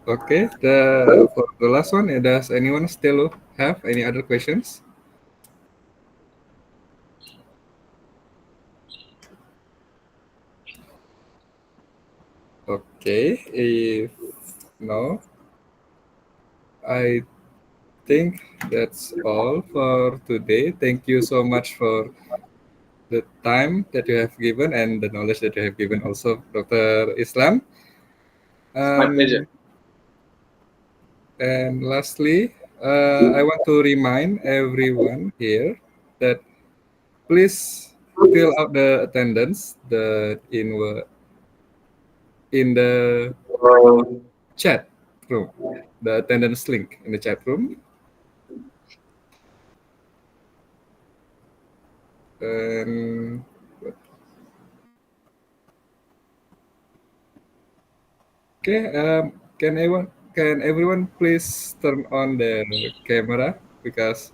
Okay, for the last one, does anyone still have any other questions? Okay, if no, I think that's all for today. Thank you so much for the time that you have given and the knowledge that you have given also, Dr. Islam. My pleasure. And lastly, I want to remind everyone here that please fill out the attendance in the chat room, the attendance link in the chat room. And okay, can everyone please turn on their camera, because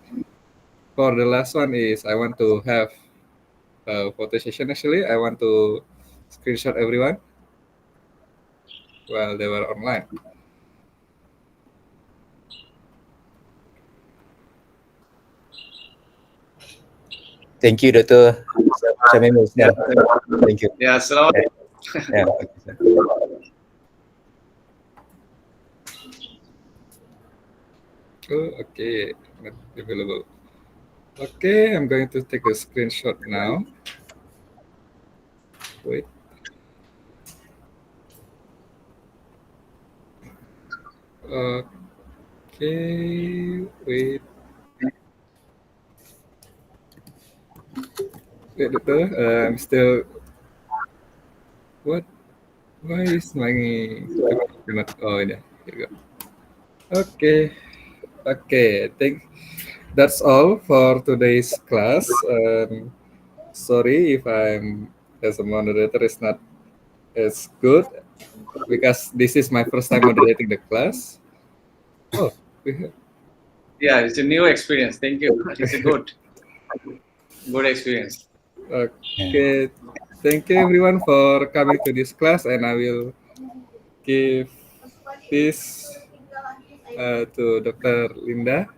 for the last one is I want to have a photo session. Actually, I want to screenshot everyone while they were online. Thank you, Dr. Shamimul. Yeah. Thank you. Yeah, selamat. Yeah. Oh, okay, not available. Okay, I'm going to take a screenshot now. Wait. Okay, wait. Wait, Doctor. I'm still. What? Why is my not? Oh, yeah. Here we go. Okay. Okay. I think that's all for today's class. Sorry if I'm as a moderator is not as good because this is my first time moderating the class. Oh, we have. Yeah, it's a new experience. Thank you. It's a good experience. Okay. Thank you everyone for coming to this class, and I will give this to Dr. Linda.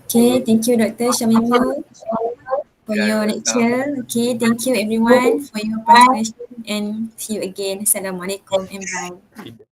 Okay, thank you, Dr. Shamimul, for Yeah, your welcome. lecture. Okay, thank you everyone for your participation and see you again. Assalamualaikum and bye.